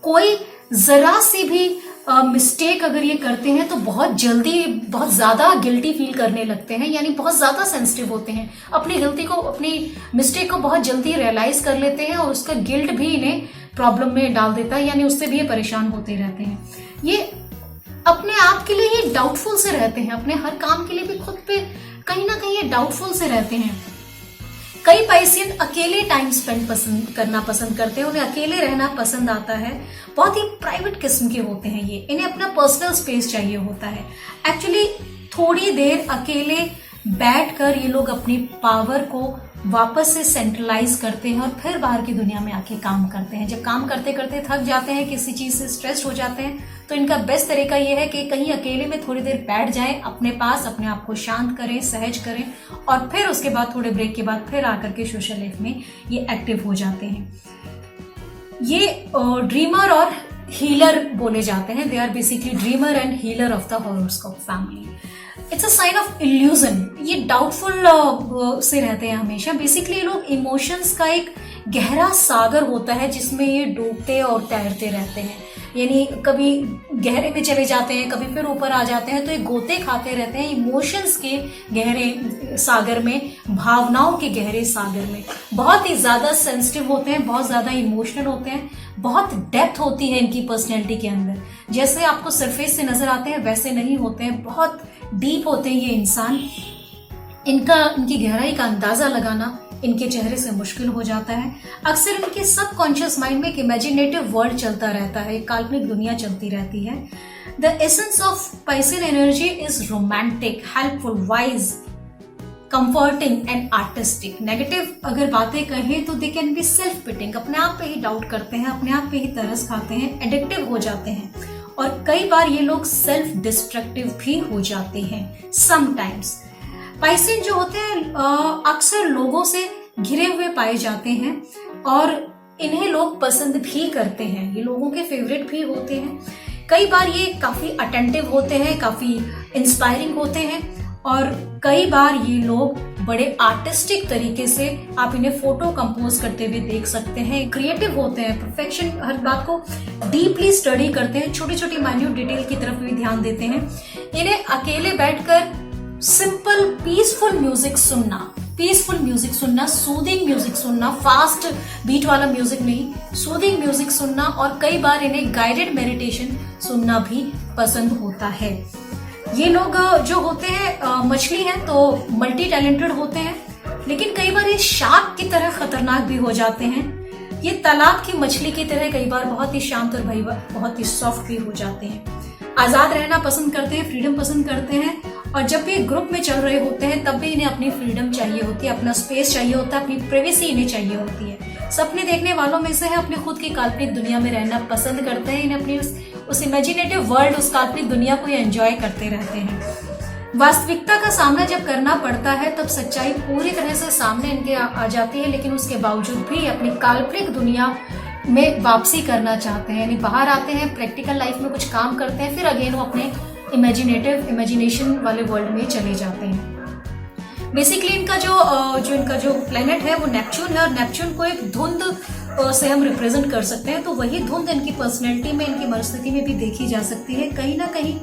कोई जरा सी भी मिस्टेक अगर ये करते हैं तो बहुत जल्दी बहुत ज्यादा गिल्टी फील करने लगते हैं, यानी बहुत ज्यादा सेंसिटिव होते हैं। अपनी गलती को, अपनी मिस्टेक को बहुत जल्दी रियलाइज कर लेते हैं और उसका गिल्ट भी इन्हें प्रॉब्लम में डाल देता है, यानी उससे भी ये परेशान होते रहते हैं। ये अपने आप के लिए ये डाउटफुल से रहते हैं, अपने हर काम के लिए भी खुद पे कहीं ना कहीं ये डाउटफुल से रहते हैं। कई पाइसियन अकेले टाइम स्पेंड करना पसंद करते हैं, उन्हें अकेले रहना पसंद आता है। बहुत ही प्राइवेट किस्म के होते हैं ये, इन्हें अपना पर्सनल स्पेस चाहिए होता है। एक्चुअली थोड़ी देर अकेले बैठकर ये लोग अपनी पावर को वापस से सेंट्रलाइज करते हैं और फिर बाहर की दुनिया में आके काम करते हैं। जब काम करते करते थक जाते हैं, किसी चीज से स्ट्रेस हो जाते हैं, तो इनका बेस्ट तरीका ये है कि कहीं अकेले में थोड़ी देर बैठ जाएं, अपने पास अपने आप को शांत करें, सहज करें और फिर उसके बाद थोड़े ब्रेक के बाद फिर आकर के सोशल लाइफ में ये एक्टिव हो जाते हैं। ये ड्रीमर और हीलर बोले जाते हैं। They are basically dreamer and healer of the horoscope family. It's a sign of illusion. ये डाउटफुल से रहते हैं हमेशा। बेसिकली लोग इमोशंस का एक गहरा सागर होता है जिसमें ये डूबते और तैरते रहते हैं, यानी कभी गहरे में चले जाते हैं, कभी फिर ऊपर आ जाते हैं, तो ये गोते खाते रहते हैं इमोशंस के गहरे सागर में, भावनाओं के गहरे सागर में। बहुत ही ज्यादा सेंसिटिव होते हैं, बहुत ज्यादा इमोशनल होते हैं, बहुत डेप्थ होती है इनकी पर्सनैलिटी के अंदर। जैसे आपको सरफेस से नजर आते हैं वैसे नहीं होते हैं, बहुत डीप होते हैं ये इंसान। इनकी गहराई का अंदाजा लगाना इनके चेहरे से मुश्किल हो जाता है। अक्सर इनके सबकॉन्शियस माइंड में एक इमेजिनेटिव वर्ल्ड चलता रहता है, एक काल्पनिक दुनिया चलती रहती है। The essence of Piscean energy is romantic, helpful, wise, comforting and artistic. Negative अगर बातें कहें तो they can be self pitting, अपने आप पे ही डाउट करते हैं, अपने आप पे ही तरस खाते हैं, एडिक्टिव हो जाते हैं और कई बार ये लोग सेल्फ डिस्ट्रक्टिव भी हो जाते हैं समटाइम्स। पाइसियन जो होते हैं अक्सर लोगों से घिरे हुए पाए जाते हैं और इन्हें लोग पसंद भी करते हैं, ये लोगों के फेवरेट भी होते हैं। कई बार ये काफी अटेंटिव होते हैं, काफी इंस्पायरिंग होते हैं और कई बार ये लोग बड़े आर्टिस्टिक तरीके से आप इन्हें फोटो कंपोज करते हुए देख सकते हैं। क्रिएटिव होते हैं, परफेक्शन, हर बात को डीपली स्टडी करते हैं, छोटी छोटी माइन्यूट डिटेल की तरफ भी ध्यान देते हैं। इन्हें अकेले बैठकर सिंपल पीसफुल म्यूजिक सुनना, सूदिंग म्यूजिक सुनना, फास्ट बीट वाला म्यूजिक नहीं, सूदिंग म्यूजिक सुनना और कई बार इन्हें गाइडेड मेडिटेशन सुनना भी पसंद होता है। ये लोग जो होते हैं मछली हैं तो मल्टी टैलेंटेड होते हैं, लेकिन कई बार ये शार्क की तरह खतरनाक भी हो जाते हैं। ये तालाब की मछली की तरह कई बार बहुत ही शांत और बहुत ही सॉफ्ट भी हो जाते हैं। आजाद रहना पसंद करते हैं, फ्रीडम पसंद करते हैं और जब भी ग्रुप में चल रहे होते हैं तब भी इन्हें अपनी फ्रीडम चाहिए होती है, अपना स्पेस चाहिए होता है, अपनी प्राइवेसी इन्हें चाहिए होती है। सपने देखने वालों में से है, अपने खुद की काल्पनिक दुनिया में रहना पसंद करते हैं। इन्हें अपनी उस इमेजिनेटिव वर्ल्ड, उस काल्पनिक दुनिया को ये एंजॉय करते रहते हैं। वास्तविकता का सामना जब करना पड़ता है तब सच्चाई पूरी तरह से सामने इनके आ जाती है, लेकिन उसके बावजूद भी अपनी काल्पनिक दुनिया में वापसी करना चाहते हैं, यानी बाहर आते हैं, प्रैक्टिकल लाइफ में कुछ काम करते हैं, फिर अगेन वो अपने इमेजिनेशन वाले वर्ल्ड में चले जाते हैं। बेसिकली इनका जो प्लेनेट है वो नेपच्यून है, और नेपच्यून को एक धुंध से हम रिप्रेजेंट कर सकते हैं। तो वही धुंध इनकी पर्सनैलिटी में, इनकी मनस्थिति में भी देखी जा सकती है। कहीं ना कहीं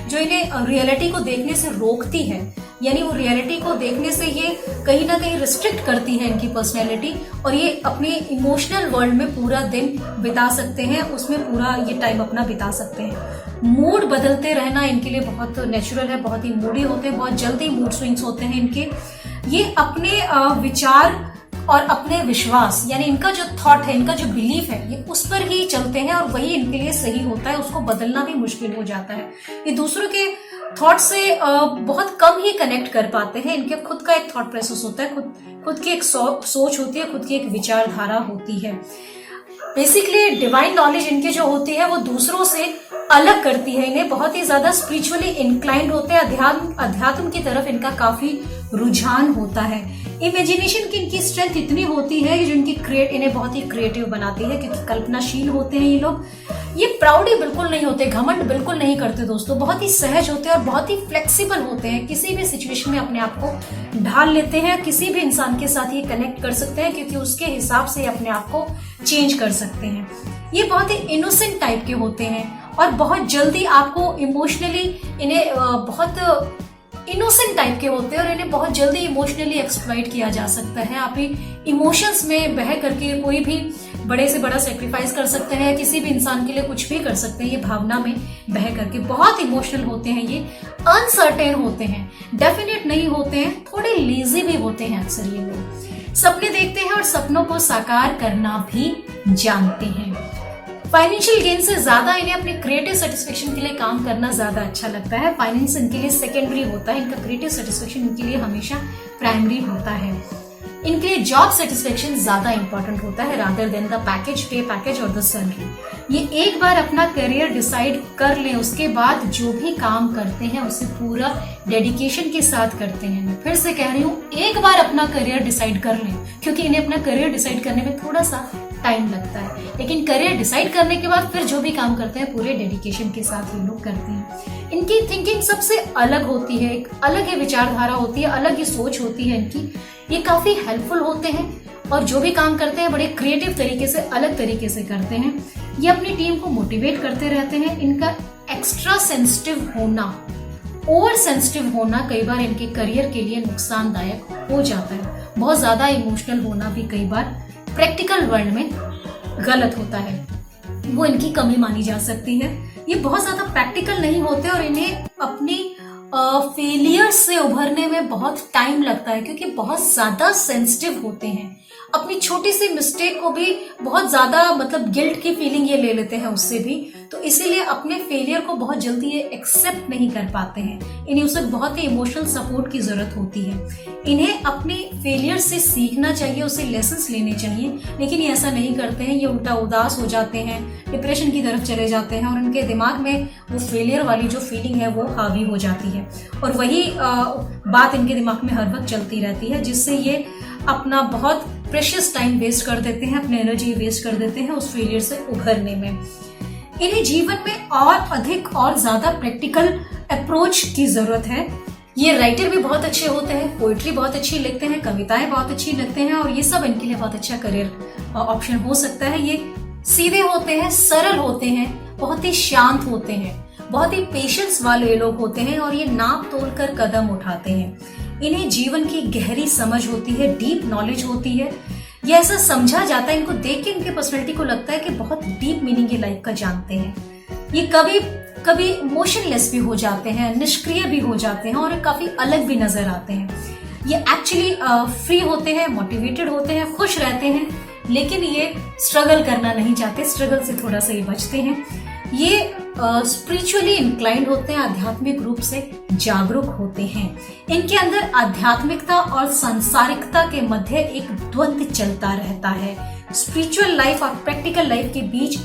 जो इन्हें रियलिटी को देखने से रोकती है, यानी वो रियलिटी को देखने से ये कहीं ना कहीं रिस्ट्रिक्ट करती है इनकी पर्सनैलिटी, और ये अपने इमोशनल वर्ल्ड में पूरा दिन बिता सकते हैं, उसमें पूरा ये टाइम अपना बिता सकते हैं। मूड बदलते रहना इनके लिए बहुत नेचुरल है, बहुत ही मूडी होते हैं, बहुत जल्दी मूड स्विंग्स होते हैं इनके। ये अपने विचार और अपने विश्वास, यानी इनका जो थॉट है, इनका जो बिलीफ है, ये उस पर ही चलते हैं और वही इनके लिए सही होता है, उसको बदलना भी मुश्किल हो जाता है। ये दूसरों के थॉट से बहुत कम ही कनेक्ट कर पाते हैं। इनके खुद का एक थॉट प्रोसेस होता है, खुद की एक सोच होती है, खुद की एक विचारधारा होती है। बेसिकली डिवाइन नॉलेज इनके जो होती है वो दूसरों से अलग करती है इन्हें, बहुत ही ज्यादा स्पिरिचुअली इंक्लाइंड होते हैं, अध्यात्म की तरफ इनका काफी रुझान होता है। इमेजिनेशन की इनकी स्ट्रेंथ इतनी होती है जो इन्हें बहुत ही क्रिएटिव बनाती है, क्योंकि कल्पनाशील होते हैं ये लोग। ये प्राउडी बिल्कुल नहीं होते, घमंड बिल्कुल नहीं करते दोस्तों, बहुत ही सहज होते हैं और बहुत ही फ्लेक्सिबल होते हैं। किसी भी सिचुएशन में अपने आप को ढाल लेते हैं, किसी भी इंसान के साथ ये कनेक्ट कर सकते हैं, क्योंकि उसके हिसाब से अपने आप को चेंज कर सकते हैं। ये बहुत ही इनोसेंट टाइप के होते हैं और बहुत जल्दी आपको इमोशनली इन्हें बहुत इनोसेंट टाइप के होते हैं और इन्हें बहुत जल्दी इमोशनली एक्सप्लॉइट किया जा सकता है। आप इमोशंस में बह करके कोई भी बड़े से बड़ा सेक्रीफाइस कर सकते हैं, किसी भी इंसान के लिए कुछ भी कर सकते हैं। ये भावना में बह करके बहुत इमोशनल होते हैं, ये अनसर्टेन होते हैं, डेफिनेट नहीं होते हैं, थोड़े लेजी भी होते हैं अक्सर ये लोग। सपने देखते हैं और सपनों को साकार करना भी जानते हैं। फाइनेंशियल गेन से ज्यादा इन्हें अपने क्रिएटिव सेटिस्फेक्शन के लिए काम करना ज्यादा अच्छा लगता है। फाइनेंस इनके लिए सेकेंडरी होता है, इनका क्रिएटिव सेटिस्फेक्शन इनके लिए हमेशा प्राइमरी होता है। इनके लिए जॉब सेटिस्फेक्शन ज्यादा इंपॉर्टेंट होता है rather than the pay package और द सैलरी। ये एक बार अपना करियर डिसाइड कर लें, उसके बाद जो भी काम करते हैं उसे पूरा डेडिकेशन के साथ करते हैं। मैं फिर से कह रही हूँ, एक बार अपना करियर डिसाइड कर लें, क्योंकि इन्हें अपना करियर डिसाइड करने में थोड़ा सा टाइम लगता है, लेकिन करियर डिसाइड करने के बाद फिर जो भी काम करते हैं पूरे डेडिकेशन के साथ ये लोग करते हैं। इनकी थिंकिंग सबसे अलग होती है, एक अलग ही विचारधारा होती है, अलग ही सोच होती है इनकी। ये काफी हेल्पफुल होते हैं और जो भी काम करते हैं बड़े क्रिएटिव तरीके से, अलग तरीके से करते हैं। ये अपनी टीम को मोटिवेट करते रहते हैं। इनका एक्स्ट्रा सेंसिटिव होना, ओवर सेंसिटिव होना कई बार इनके करियर के लिए नुकसानदायक हो जाता है। बहुत ज्यादा इमोशनल होना भी कई बार प्रैक्टिकल वर्ल्ड में गलत होता है, वो इनकी कमी मानी जा सकती है। ये बहुत ज्यादा प्रैक्टिकल नहीं होते और इन्हें अपनी फेलियर से उभरने में बहुत टाइम लगता है, क्योंकि बहुत ज्यादा सेंसिटिव होते हैं। अपनी छोटी सी मिस्टेक को भी बहुत ज्यादा गिल्ट की फीलिंग ये ले लेते हैं उससे भी, तो इसीलिए अपने फेलियर को बहुत जल्दी ये एक्सेप्ट नहीं कर पाते हैं। इन्हें उससे बहुत ही इमोशनल सपोर्ट की जरूरत होती है। इन्हें अपने फेलियर से सीखना चाहिए, उससे लेसन्स लेने चाहिए, लेकिन ये ऐसा नहीं करते हैं। ये उल्टा उदास हो जाते हैं, डिप्रेशन की तरफ चले जाते हैं और उनके दिमाग में वो फेलियर वाली जो फीलिंग है वो हावी हो जाती है और वही बात इनके दिमाग में हर वक्त चलती रहती है, जिससे ये अपना बहुत प्रेशियस टाइम वेस्ट कर देते हैं, अपनी एनर्जी वेस्ट कर देते हैं उस फेलियर से उभरने में। इन्हें जीवन में और अधिक और ज्यादा प्रैक्टिकल अप्रोच की जरूरत है। ये राइटर भी बहुत अच्छे होते हैं, पोइट्री बहुत अच्छी लिखते हैं, कविताएं बहुत अच्छी लिखते हैं और ये सब इनके लिए बहुत अच्छा करियर ऑप्शन हो सकता है। ये सीधे होते हैं, सरल होते हैं, बहुत ही शांत होते हैं, बहुत ही पेशेंस वाले लोग होते हैं और ये नाप तोल कर कदम उठाते हैं। इन्हें जीवन की गहरी समझ होती है, डीप नॉलेज होती है। ये ऐसा समझा जाता है, इनको देख के इनके पर्सनैलिटी को लगता है कि बहुत डीप मीनिंग ये लाइफ का जानते हैं। ये कभी कभी मोशनलेस भी हो जाते हैं, निष्क्रिय भी हो जाते हैं और काफी अलग भी नजर आते हैं। ये एक्चुअली फ्री होते हैं, मोटिवेटेड होते हैं, खुश रहते हैं, लेकिन ये स्ट्रगल करना नहीं चाहते, स्ट्रगल से थोड़ा सा ये बचते हैं। ये स्पिरिचुअली इंक्लाइंड होते हैं, आध्यात्मिक रूप से जागरूक होते हैं। इनके अंदर आध्यात्मिकता और सांसारिकता के मध्य एक द्वंद्व चलता रहता है। स्पिरिचुअल लाइफ और प्रैक्टिकल लाइफ के बीच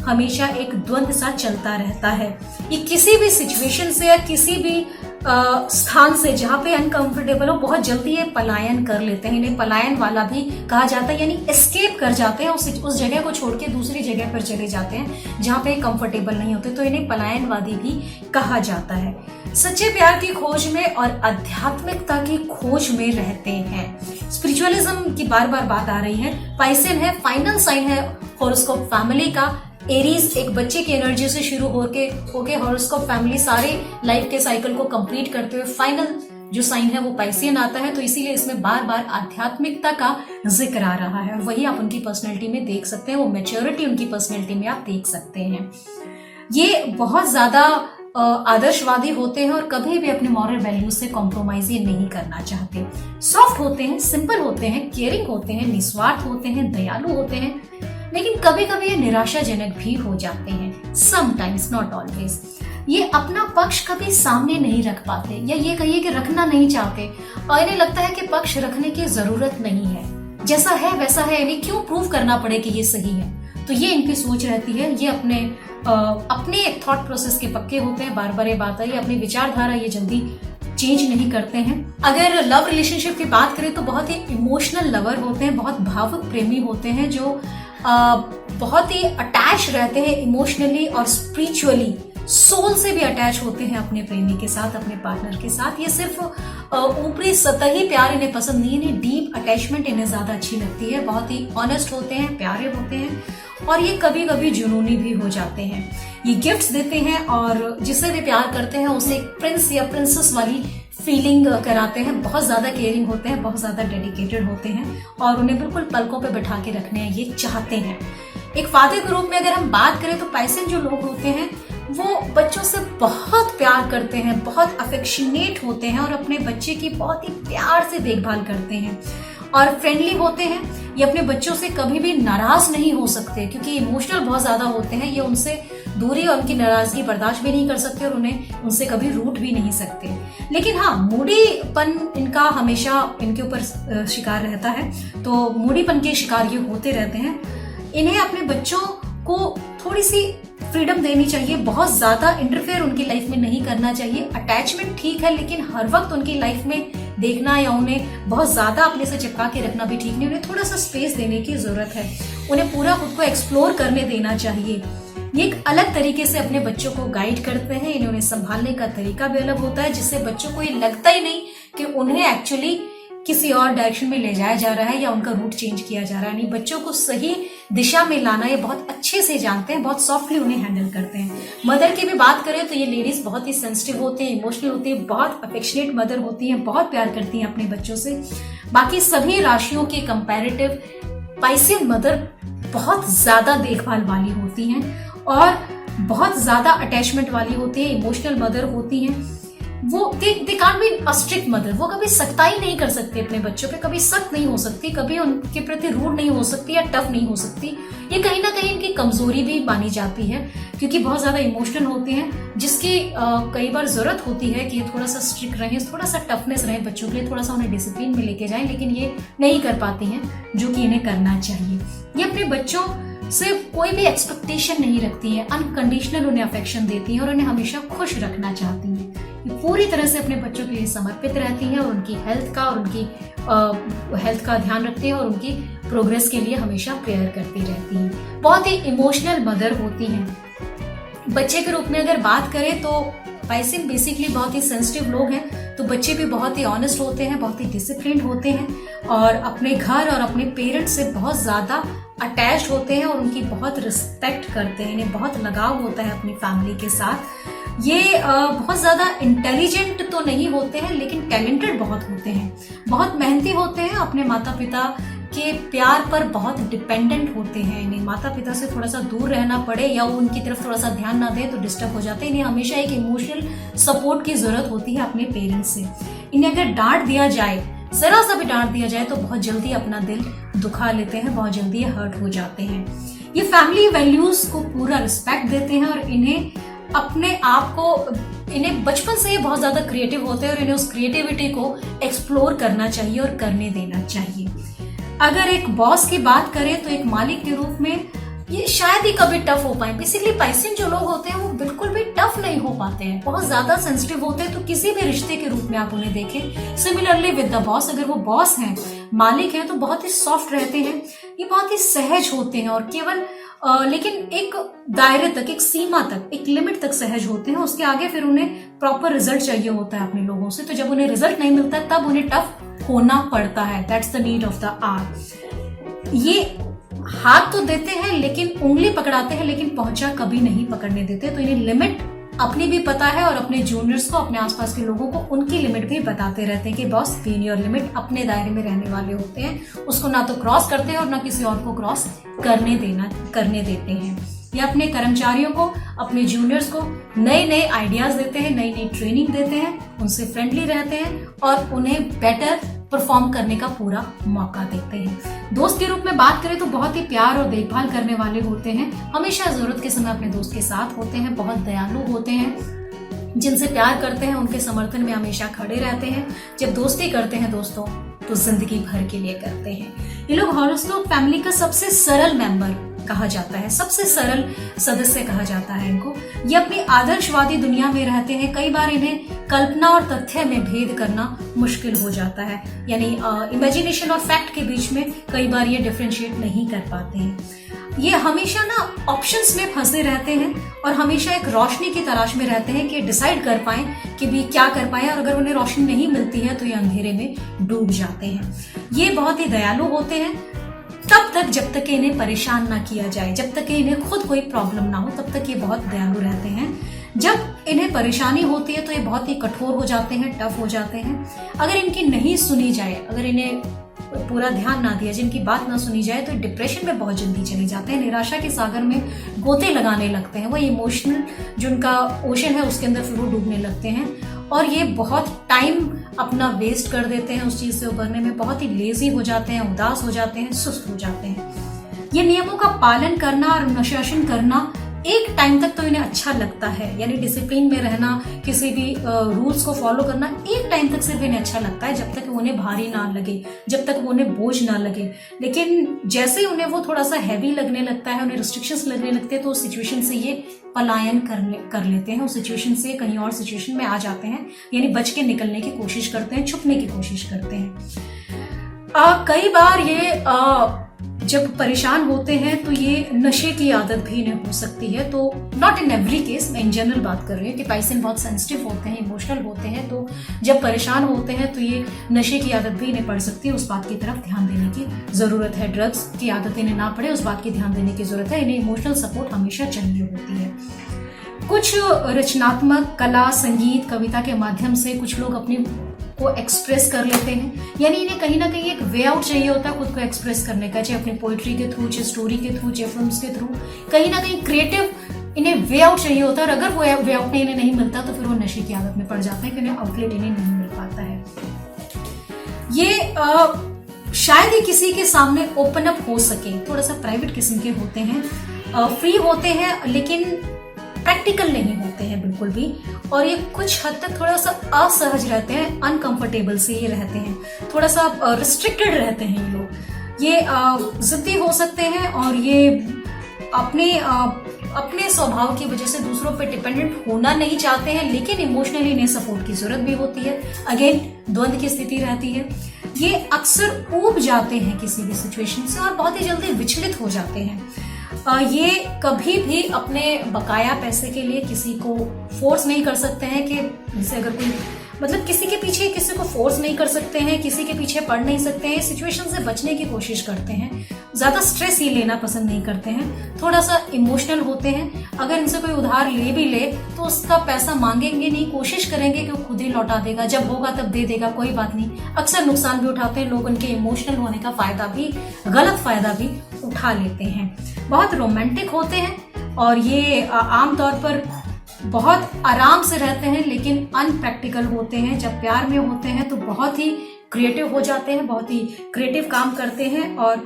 हमेशा एक द्वंद्व सा चलता रहता है। ये किसी भी सिचुएशन से या किसी भी स्थान से जहाँ पे अनकंफर्टेबल हो, बहुत जल्दी ये पलायन कर लेते हैं। इन्हें पलायन वाला भी कहा जाता है, यानी एस्केप कर जाते हैं, उस जगह को छोड़ के दूसरी जगह पर चले जाते हैं जहाँ पे कंफर्टेबल नहीं होते, तो इन्हें पलायनवादी भी कहा जाता है। सच्चे प्यार की खोज में और आध्यात्मिकता की खोज में रहते हैं। स्पिरिचुअलिज्म की बार बार बात आ रही है। पाइसेन है, फाइनल साइन है हॉरोस्कोप फैमिली का। एरीज एक बच्चे की एनर्जी से शुरू होके हॉरोस्कोप फैमिली सारे लाइफ के साइकिल को कंप्लीट करते हुए फाइनल जो साइन है वो पाइसेन आता है, तो इसीलिए इसमें बार बार आध्यात्मिकता का जिक्र आ रहा है। वही आप उनकी पर्सनैलिटी में देख सकते हैं, वो मैच्योरिटी उनकी पर्सनैलिटी में आप देख सकते हैं। ये बहुत ज्यादा आदर्शवादी होते हैं और कभी भी अपने मॉरल वैल्यूज से कॉम्प्रोमाइज नहीं करना चाहते। सॉफ्ट होते हैं, सिंपल होते हैं, केयरिंग होते हैं, निस्वार्थ होते हैं, दयालु होते हैं, लेकिन कभी कभी ये निराशाजनक भी हो जाते हैं। Sometimes, not always. ये अपना पक्ष कभी सामने नहीं रख पाते, या ये कहिए कि रखना नहीं चाहते, और इन्हें लगता है कि पक्ष रखने की जरूरत नहीं है, जैसा है वैसा है, इन्हें क्यों प्रूव करना पड़े कि ये सही है। तो ये इनकी सोच रहती है। ये अपने थॉट प्रोसेस के पक्के होते हैं। बार बार ये बात आई, अपनी विचारधारा ये जल्दी चेंज नहीं करते हैं। अगर लव रिलेशनशिप की बात करें तो बहुत ही इमोशनल लवर होते हैं, बहुत भावुक प्रेमी होते हैं, जो बहुत ही अटैच रहते हैं इमोशनली और स्पिरिचुअली, सोल से भी अटैच होते हैं अपने प्रेमी के साथ, अपने पार्टनर के साथ। ये सिर्फ ऊपरी सतही प्यार इन्हें पसंद नहीं है, इन्हें डीप अटैचमेंट इन्हें ज्यादा अच्छी लगती है। बहुत ही ऑनेस्ट होते हैं, प्यारे होते हैं, और ये कभी कभी जुनूनी भी हो जाते हैं। ये गिफ्ट्स देते हैं और जिससे भी प्यार करते हैं उसे एक प्रिंस या प्रिंसेस वाली फीलिंग कराते हैं। बहुत ज्यादा केयरिंग होते हैं, बहुत ज्यादा डेडिकेटेड होते हैं, और उन्हें बिल्कुल पलकों पे बैठा के रखने हैं ये चाहते हैं। एक फादर के रूप में अगर हम बात करें तो पाइसेन जो लोग होते हैं वो बच्चों से बहुत प्यार करते हैं, बहुत अफेक्शनेट होते हैं, और अपने बच्चे की बहुत ही प्यार से देखभाल करते हैं, और फ्रेंडली होते हैं। ये अपने बच्चों से कभी भी नाराज नहीं हो सकते, क्योंकि इमोशनल बहुत ज्यादा होते हैं। ये उनसे दूरी और उनकी नाराजगी बर्दाश्त भी नहीं कर सकते, और उन्हें उनसे कभी रूठ भी नहीं सकते। लेकिन हाँ, मूडीपन इनका हमेशा इनके ऊपर शिकार रहता है, तो मूडीपन के शिकार ये होते रहते हैं। इन्हें अपने बच्चों को थोड़ी सी फ्रीडम देनी चाहिए, बहुत ज्यादा इंटरफेयर उनकी लाइफ में नहीं करना चाहिए। अटैचमेंट ठीक है, लेकिन हर वक्त उनकी लाइफ में देखना या उन्हें बहुत ज्यादा अपने से चिपका के रखना भी ठीक नहीं। उन्हें थोड़ा सा स्पेस देने की जरूरत है, उन्हें पूरा खुद को एक्सप्लोर करने देना चाहिए। ये एक अलग तरीके से अपने बच्चों को गाइड करते हैं। इन्हें उन्हें संभालने का तरीका भी अलग होता है, जिससे बच्चों को ये लगता ही नहीं कि उन्हें एक्चुअली किसी और डायरेक्शन में ले जाया जा रहा है या उनका रूट चेंज किया जा रहा है। नहीं, बच्चों को सही दिशा में लाना ये बहुत अच्छे से जानते हैं, बहुत सॉफ्टली उन्हें हैंडल करते हैं। मदर की भी बात करें तो ये लेडीज बहुत ही सेंसिटिव होते हैं, इमोशनल होती है, बहुत अफेक्शनेट मदर होती हैं, बहुत प्यार करती हैं अपने बच्चों से। बाकी सभी राशियों के कंपैरेटिव पाइसेन मदर बहुत ज्यादा देखभाल वाली होती हैं और बहुत ज्यादा अटैचमेंट वाली होती है, इमोशनल मदर होती हैं। वो they can't be a strict mother, वो कभी सख्ताई नहीं कर सकती अपने बच्चों पे, कभी सख्त नहीं हो सकती, कभी उनके प्रति रूड नहीं हो सकती या टफ नहीं हो सकती। ये कहीं ना कहीं इनकी कमजोरी भी मानी जाती है, क्योंकि बहुत ज्यादा इमोशनल होते हैं, जिसकी कई बार जरूरत होती है कि ये थोड़ा सा स्ट्रिक्ट रहे, थोड़ा सा टफनेस रहे बच्चों के लिए, थोड़ा सा उन्हें डिसिप्लिन में लेके जाएं, लेकिन ये नहीं कर पाती हैं जो कि इन्हें करना चाहिए। ये अपने बच्चों से कोई भी एक्सपेक्टेशन नहीं रखती है, अनकंडीशनल उन्हें अफेक्शन देती है और उन्हें हमेशा खुश रखना चाहती हैं। ये पूरी तरह से अपने बच्चों के लिए समर्पित रहती हैं और उनकी हेल्थ का ध्यान रखती हैं और उनकी प्रोग्रेस के लिए हमेशा प्रेयर करती रहती हैं। बहुत ही इमोशनल मदर होती हैं। बच्चे के रूप में अगर बात करें तो पाइसेन बेसिकली बहुत ही सेंसिटिव लोग हैं, तो बच्चे भी बहुत ही ऑनेस्ट होते हैं, बहुत ही डिसिप्लिन्ड होते हैं और अपने घर और अपने पेरेंट्स से बहुत ज्यादा अटैच होते हैं और उनकी बहुत रिस्पेक्ट करते हैं। इन्हें बहुत लगाव होता है अपनी फैमिली के साथ। ये बहुत ज्यादा इंटेलिजेंट तो नहीं होते हैं, लेकिन टैलेंटेड बहुत होते हैं, बहुत मेहनती होते हैं, अपने माता पिता के प्यार पर बहुत डिपेंडेंट होते हैं। इन्हें माता पिता से थोड़ा सा दूर रहना पड़े या वो उनकी तरफ थोड़ा सा ध्यान ना दें तो डिस्टर्ब हो जाते हैं। इन्हें हमेशा एक इमोशनल सपोर्ट की जरूरत होती है अपने पेरेंट्स से। इन्हें अगर डांट दिया जाए, जरा सा भी डांट दिया जाए तो बहुत जल्दी अपना दिल दुखा लेते हैं, बहुत जल्दी हर्ट हो जाते हैं। ये फैमिली वैल्यूज को पूरा रिस्पेक्ट देते हैं और इन्हें अपने आप को, इन्हें बचपन से ही बहुत ज्यादा क्रिएटिव होते हैं और इन्हें उस क्रिएटिविटी को एक्सप्लोर करना चाहिए और करने देना चाहिए। अगर एक बॉस की बात करें तो एक मालिक के रूप में ये शायद ही कभी टफ हो पाए। बेसिकली पाइसेन जो लोग होते हैं वो बिल्कुल भी टफ नहीं हो पाते हैं, बहुत ज्यादा सेंसिटिव होते हैं। तो किसी भी रिश्ते के रूप में आप उन्हें देखें। सिमिलरली विद द बॉस, अगर वो बॉस हैं, मालिक हैं, तो बहुत ही सॉफ्ट रहते हैं, ये बहुत ही सहज होते हैं और केवल लेकिन एक दायरे तक, एक सीमा तक, एक लिमिट तक सहज होते हैं। उसके आगे फिर उन्हें प्रॉपर रिजल्ट चाहिए होता है अपने लोगों से। तो जब उन्हें रिजल्ट नहीं मिलता तब उन्हें टफ होना पड़ता है। That's the need of the hour. ये हाथ तो देते हैं लेकिन उंगली पकड़ाते हैं, लेकिन पहुंचा कभी नहीं पकड़ने देते। तो इन्हें लिमिट अपनी भी पता है और अपने जूनियर्स को, अपने आसपास के लोगों को उनकी लिमिट भी बताते रहते हैं कि boss be in your limit. अपने दायरे में रहने वाले होते हैं, उसको ना तो क्रॉस करते हैं और ना किसी और को क्रॉस करने देते हैं। ये अपने कर्मचारियों को, अपने जूनियर्स को नए नए आइडियाज देते हैं, नई नई ट्रेनिंग देते हैं, उनसे फ्रेंडली रहते हैं और उन्हें बेटर परफॉर्म करने का पूरा मौका देते हैं। दोस्त के रूप में बात करें तो बहुत ही प्यार और देखभाल करने वाले होते हैं, हमेशा जरूरत के समय अपने दोस्त के साथ होते हैं, बहुत दयालु होते हैं, जिनसे प्यार करते हैं उनके समर्थन में हमेशा खड़े रहते हैं। जब दोस्ती करते हैं दोस्तों तो जिंदगी भर के लिए करते हैं। ये लोग हॉरोस्कोप फैमिली का सबसे सरल मेंबर कहा जाता है, सबसे सरल सदस्य कहा जाता है इनको। ये अपनी आदर्शवादी दुनिया में रहते हैं। कई बार इन्हें कल्पना और तथ्य में भेद करना मुश्किल हो जाता है, यानी इमेजिनेशन और फैक्ट के बीच में कई बार ये डिफरेंशिएट नहीं कर पाते हैं। ये हमेशा ना ऑप्शंस में फंसे रहते हैं और हमेशा एक रोशनी की तलाश में रहते हैं कि डिसाइड कर पाएं कि भी क्या कर पाएं, और अगर उन्हें रोशनी नहीं मिलती है तो ये अंधेरे में डूब जाते हैं। ये बहुत ही दयालु होते हैं तब तक जब तक इन्हें परेशान ना किया जाए, जब तक इन्हें खुद कोई प्रॉब्लम ना हो तब तक ये बहुत दयालु रहते हैं। जब इन्हें परेशानी होती है तो ये बहुत ही कठोर हो जाते हैं, टफ हो जाते हैं। अगर इनकी नहीं सुनी जाए, अगर इन्हें पूरा ध्यान ना दिया, जिनकी बात ना सुनी जाए, तो डिप्रेशन में बहुत जल्दी चले जाते हैं, निराशा के सागर में गोते लगाने लगते हैं। वो इमोशनल जो उनका ओशन है उसके अंदर फिर वो डूबने लगते हैं और ये बहुत टाइम अपना वेस्ट कर देते हैं उस चीज से उबरने में। बहुत ही लेजी हो जाते हैं, उदास हो जाते हैं, सुस्त हो जाते हैं। ये नियमों का पालन करना और अनुशासन करना एक टाइम तक तो इन्हें अच्छा लगता है, यानी डिसिप्लिन में रहना, किसी भी रूल्स को फॉलो करना एक टाइम तक सिर्फ इन्हें अच्छा लगता है, जब तक उन्हें भारी ना लगे, जब तक उन्हें बोझ ना लगे। लेकिन जैसे ही उन्हें वो थोड़ा सा हैवी लगने लगता है, उन्हें रिस्ट्रिक्शंस लगने लगते हैं, तो उस सिचुएशन से ये पलायन कर लेते हैं, उस सिचुएशन से कहीं और सिचुएशन में आ जाते हैं, यानी बच के निकलने की कोशिश करते हैं, छुपने की कोशिश करते हैं। कई बार ये जब परेशान होते हैं तो ये नशे की आदत भी इन्हें हो सकती है। तो नॉट इन एवरी केस, मैं इन जनरल बात कर रही हूँ कि पाइसेन बहुत सेंसिटिव होते हैं, इमोशनल होते हैं, तो जब परेशान होते हैं तो ये नशे की आदत भी इन्हें पड़ सकती है। उस बात की तरफ ध्यान देने की जरूरत है। ड्रग्स की आदत इन्हें ना पड़े, उस बात की ध्यान देने की जरूरत है। इन्हें इमोशनल सपोर्ट हमेशा चाहिए होती है। कुछ रचनात्मक कला, संगीत, कविता के माध्यम से कुछ लोग अपनी को एक्सप्रेस कर लेते हैं, यानी इन्हें कहीं ना कहीं एक वे आउट चाहिए होता है खुद को एक्सप्रेस करने का, चाहे अपनी पोइट्री के थ्रू, चाहे स्टोरी के थ्रू, चाहे फिल्म्स के थ्रू, कहीं ना कहीं क्रिएटिव इन्हें वे आउट चाहिए होता है। और अगर वो वे आउट इन्हें नहीं मिलता तो फिर वो नशे की आदत में पड़ जाते हैं, इन्हें आउटलेट इन्हें नहीं मिल पाता है। ये शायद ही किसी के सामने ओपन अप हो सके, थोड़ा सा प्राइवेट किस्म के होते हैं, फ्री होते हैं, लेकिन प्रैक्टिकल नहीं होते हैं बिल्कुल भी। और ये कुछ हद तक थोड़ा सा असहज रहते हैं, अनकंफर्टेबल से ये रहते हैं, थोड़ा सा रिस्ट्रिक्टेड रहते हैं ये लोग। ये जिद्दी हो सकते हैं और ये अपने स्वभाव की वजह से दूसरों पे डिपेंडेंट होना नहीं चाहते हैं, लेकिन इमोशनली इन्हें सपोर्ट की जरूरत भी होती है। अगेन द्वंद की स्थिति रहती है। ये अक्सर ऊब जाते हैं किसी भी सिचुएशन से और बहुत ही जल्दी विचलित हो जाते हैं। ये कभी भी अपने बकाया पैसे के लिए किसी को फोर्स नहीं कर सकते हैं कि जैसे अगर कोई मतलब किसी के पीछे किसी को फोर्स नहीं कर सकते हैं, किसी के पीछे पड़ नहीं सकते हैं, सिचुएशन से बचने की कोशिश करते हैं, ज्यादा स्ट्रेस ये लेना पसंद नहीं करते हैं, थोड़ा सा इमोशनल होते हैं। अगर इनसे कोई उधार ले भी ले तो उसका पैसा मांगेंगे नहीं, कोशिश करेंगे कि वो खुद ही लौटा देगा, जब होगा तब दे देगा, कोई बात नहीं। अक्सर नुकसान भी उठाते हैं लोग, उनके इमोशनल होने का फायदा भी, गलत फायदा भी उठा लेते हैं। बहुत रोमांटिक होते हैं और ये आमतौर पर बहुत आराम से रहते हैं, लेकिन अनप्रैक्टिकल होते हैं। जब प्यार में होते हैं तो बहुत ही क्रिएटिव हो जाते हैं, बहुत ही क्रिएटिव काम करते हैं और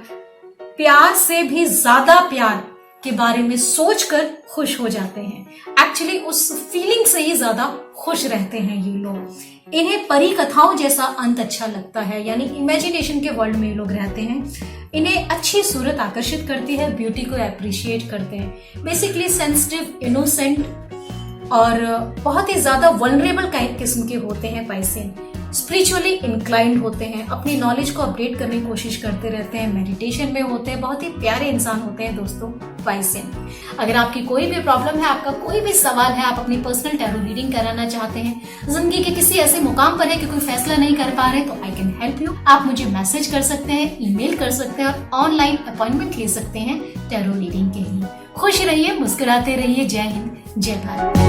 प्यार से भी ज्यादा प्यार के बारे में सोचकर खुश हो जाते हैं। एक्चुअली उस फीलिंग से ही ज्यादा खुश रहते हैं ये लोग। इन्हें परी कथाओं जैसा अंत अच्छा लगता है, यानी इमेजिनेशन के वर्ल्ड में ये लोग रहते हैं। इन्हें अच्छी सूरत आकर्षित करती है, ब्यूटी को अप्रिशिएट करते हैं। बेसिकली सेंसिटिव, इनोसेंट और बहुत ही ज्यादा वल्नरेबल किस्म के होते हैं पाइसेन। स्पिरिचुअली इंक्लाइंड होते हैं, अपनी नॉलेज को अपडेट करने की कोशिश करते रहते हैं, मेडिटेशन में होते हैं, बहुत ही प्यारे इंसान होते हैं दोस्तों पाइसेन। अगर आपकी कोई भी प्रॉब्लम है, आपका कोई भी सवाल है, आप अपनी पर्सनल टैरो रीडिंग कराना चाहते हैं, जिंदगी के किसी ऐसे मुकाम पर है कि कोई फैसला नहीं कर पा रहे, तो आई कैन हेल्प यू। आप मुझे मैसेज कर सकते हैं, ईमेल कर सकते हैं और ऑनलाइन अपॉइंटमेंट ले सकते हैं टैरो रीडिंग के लिए। खुश रहिए, मुस्कुराते रहिए। जय हिंद, जय भारत।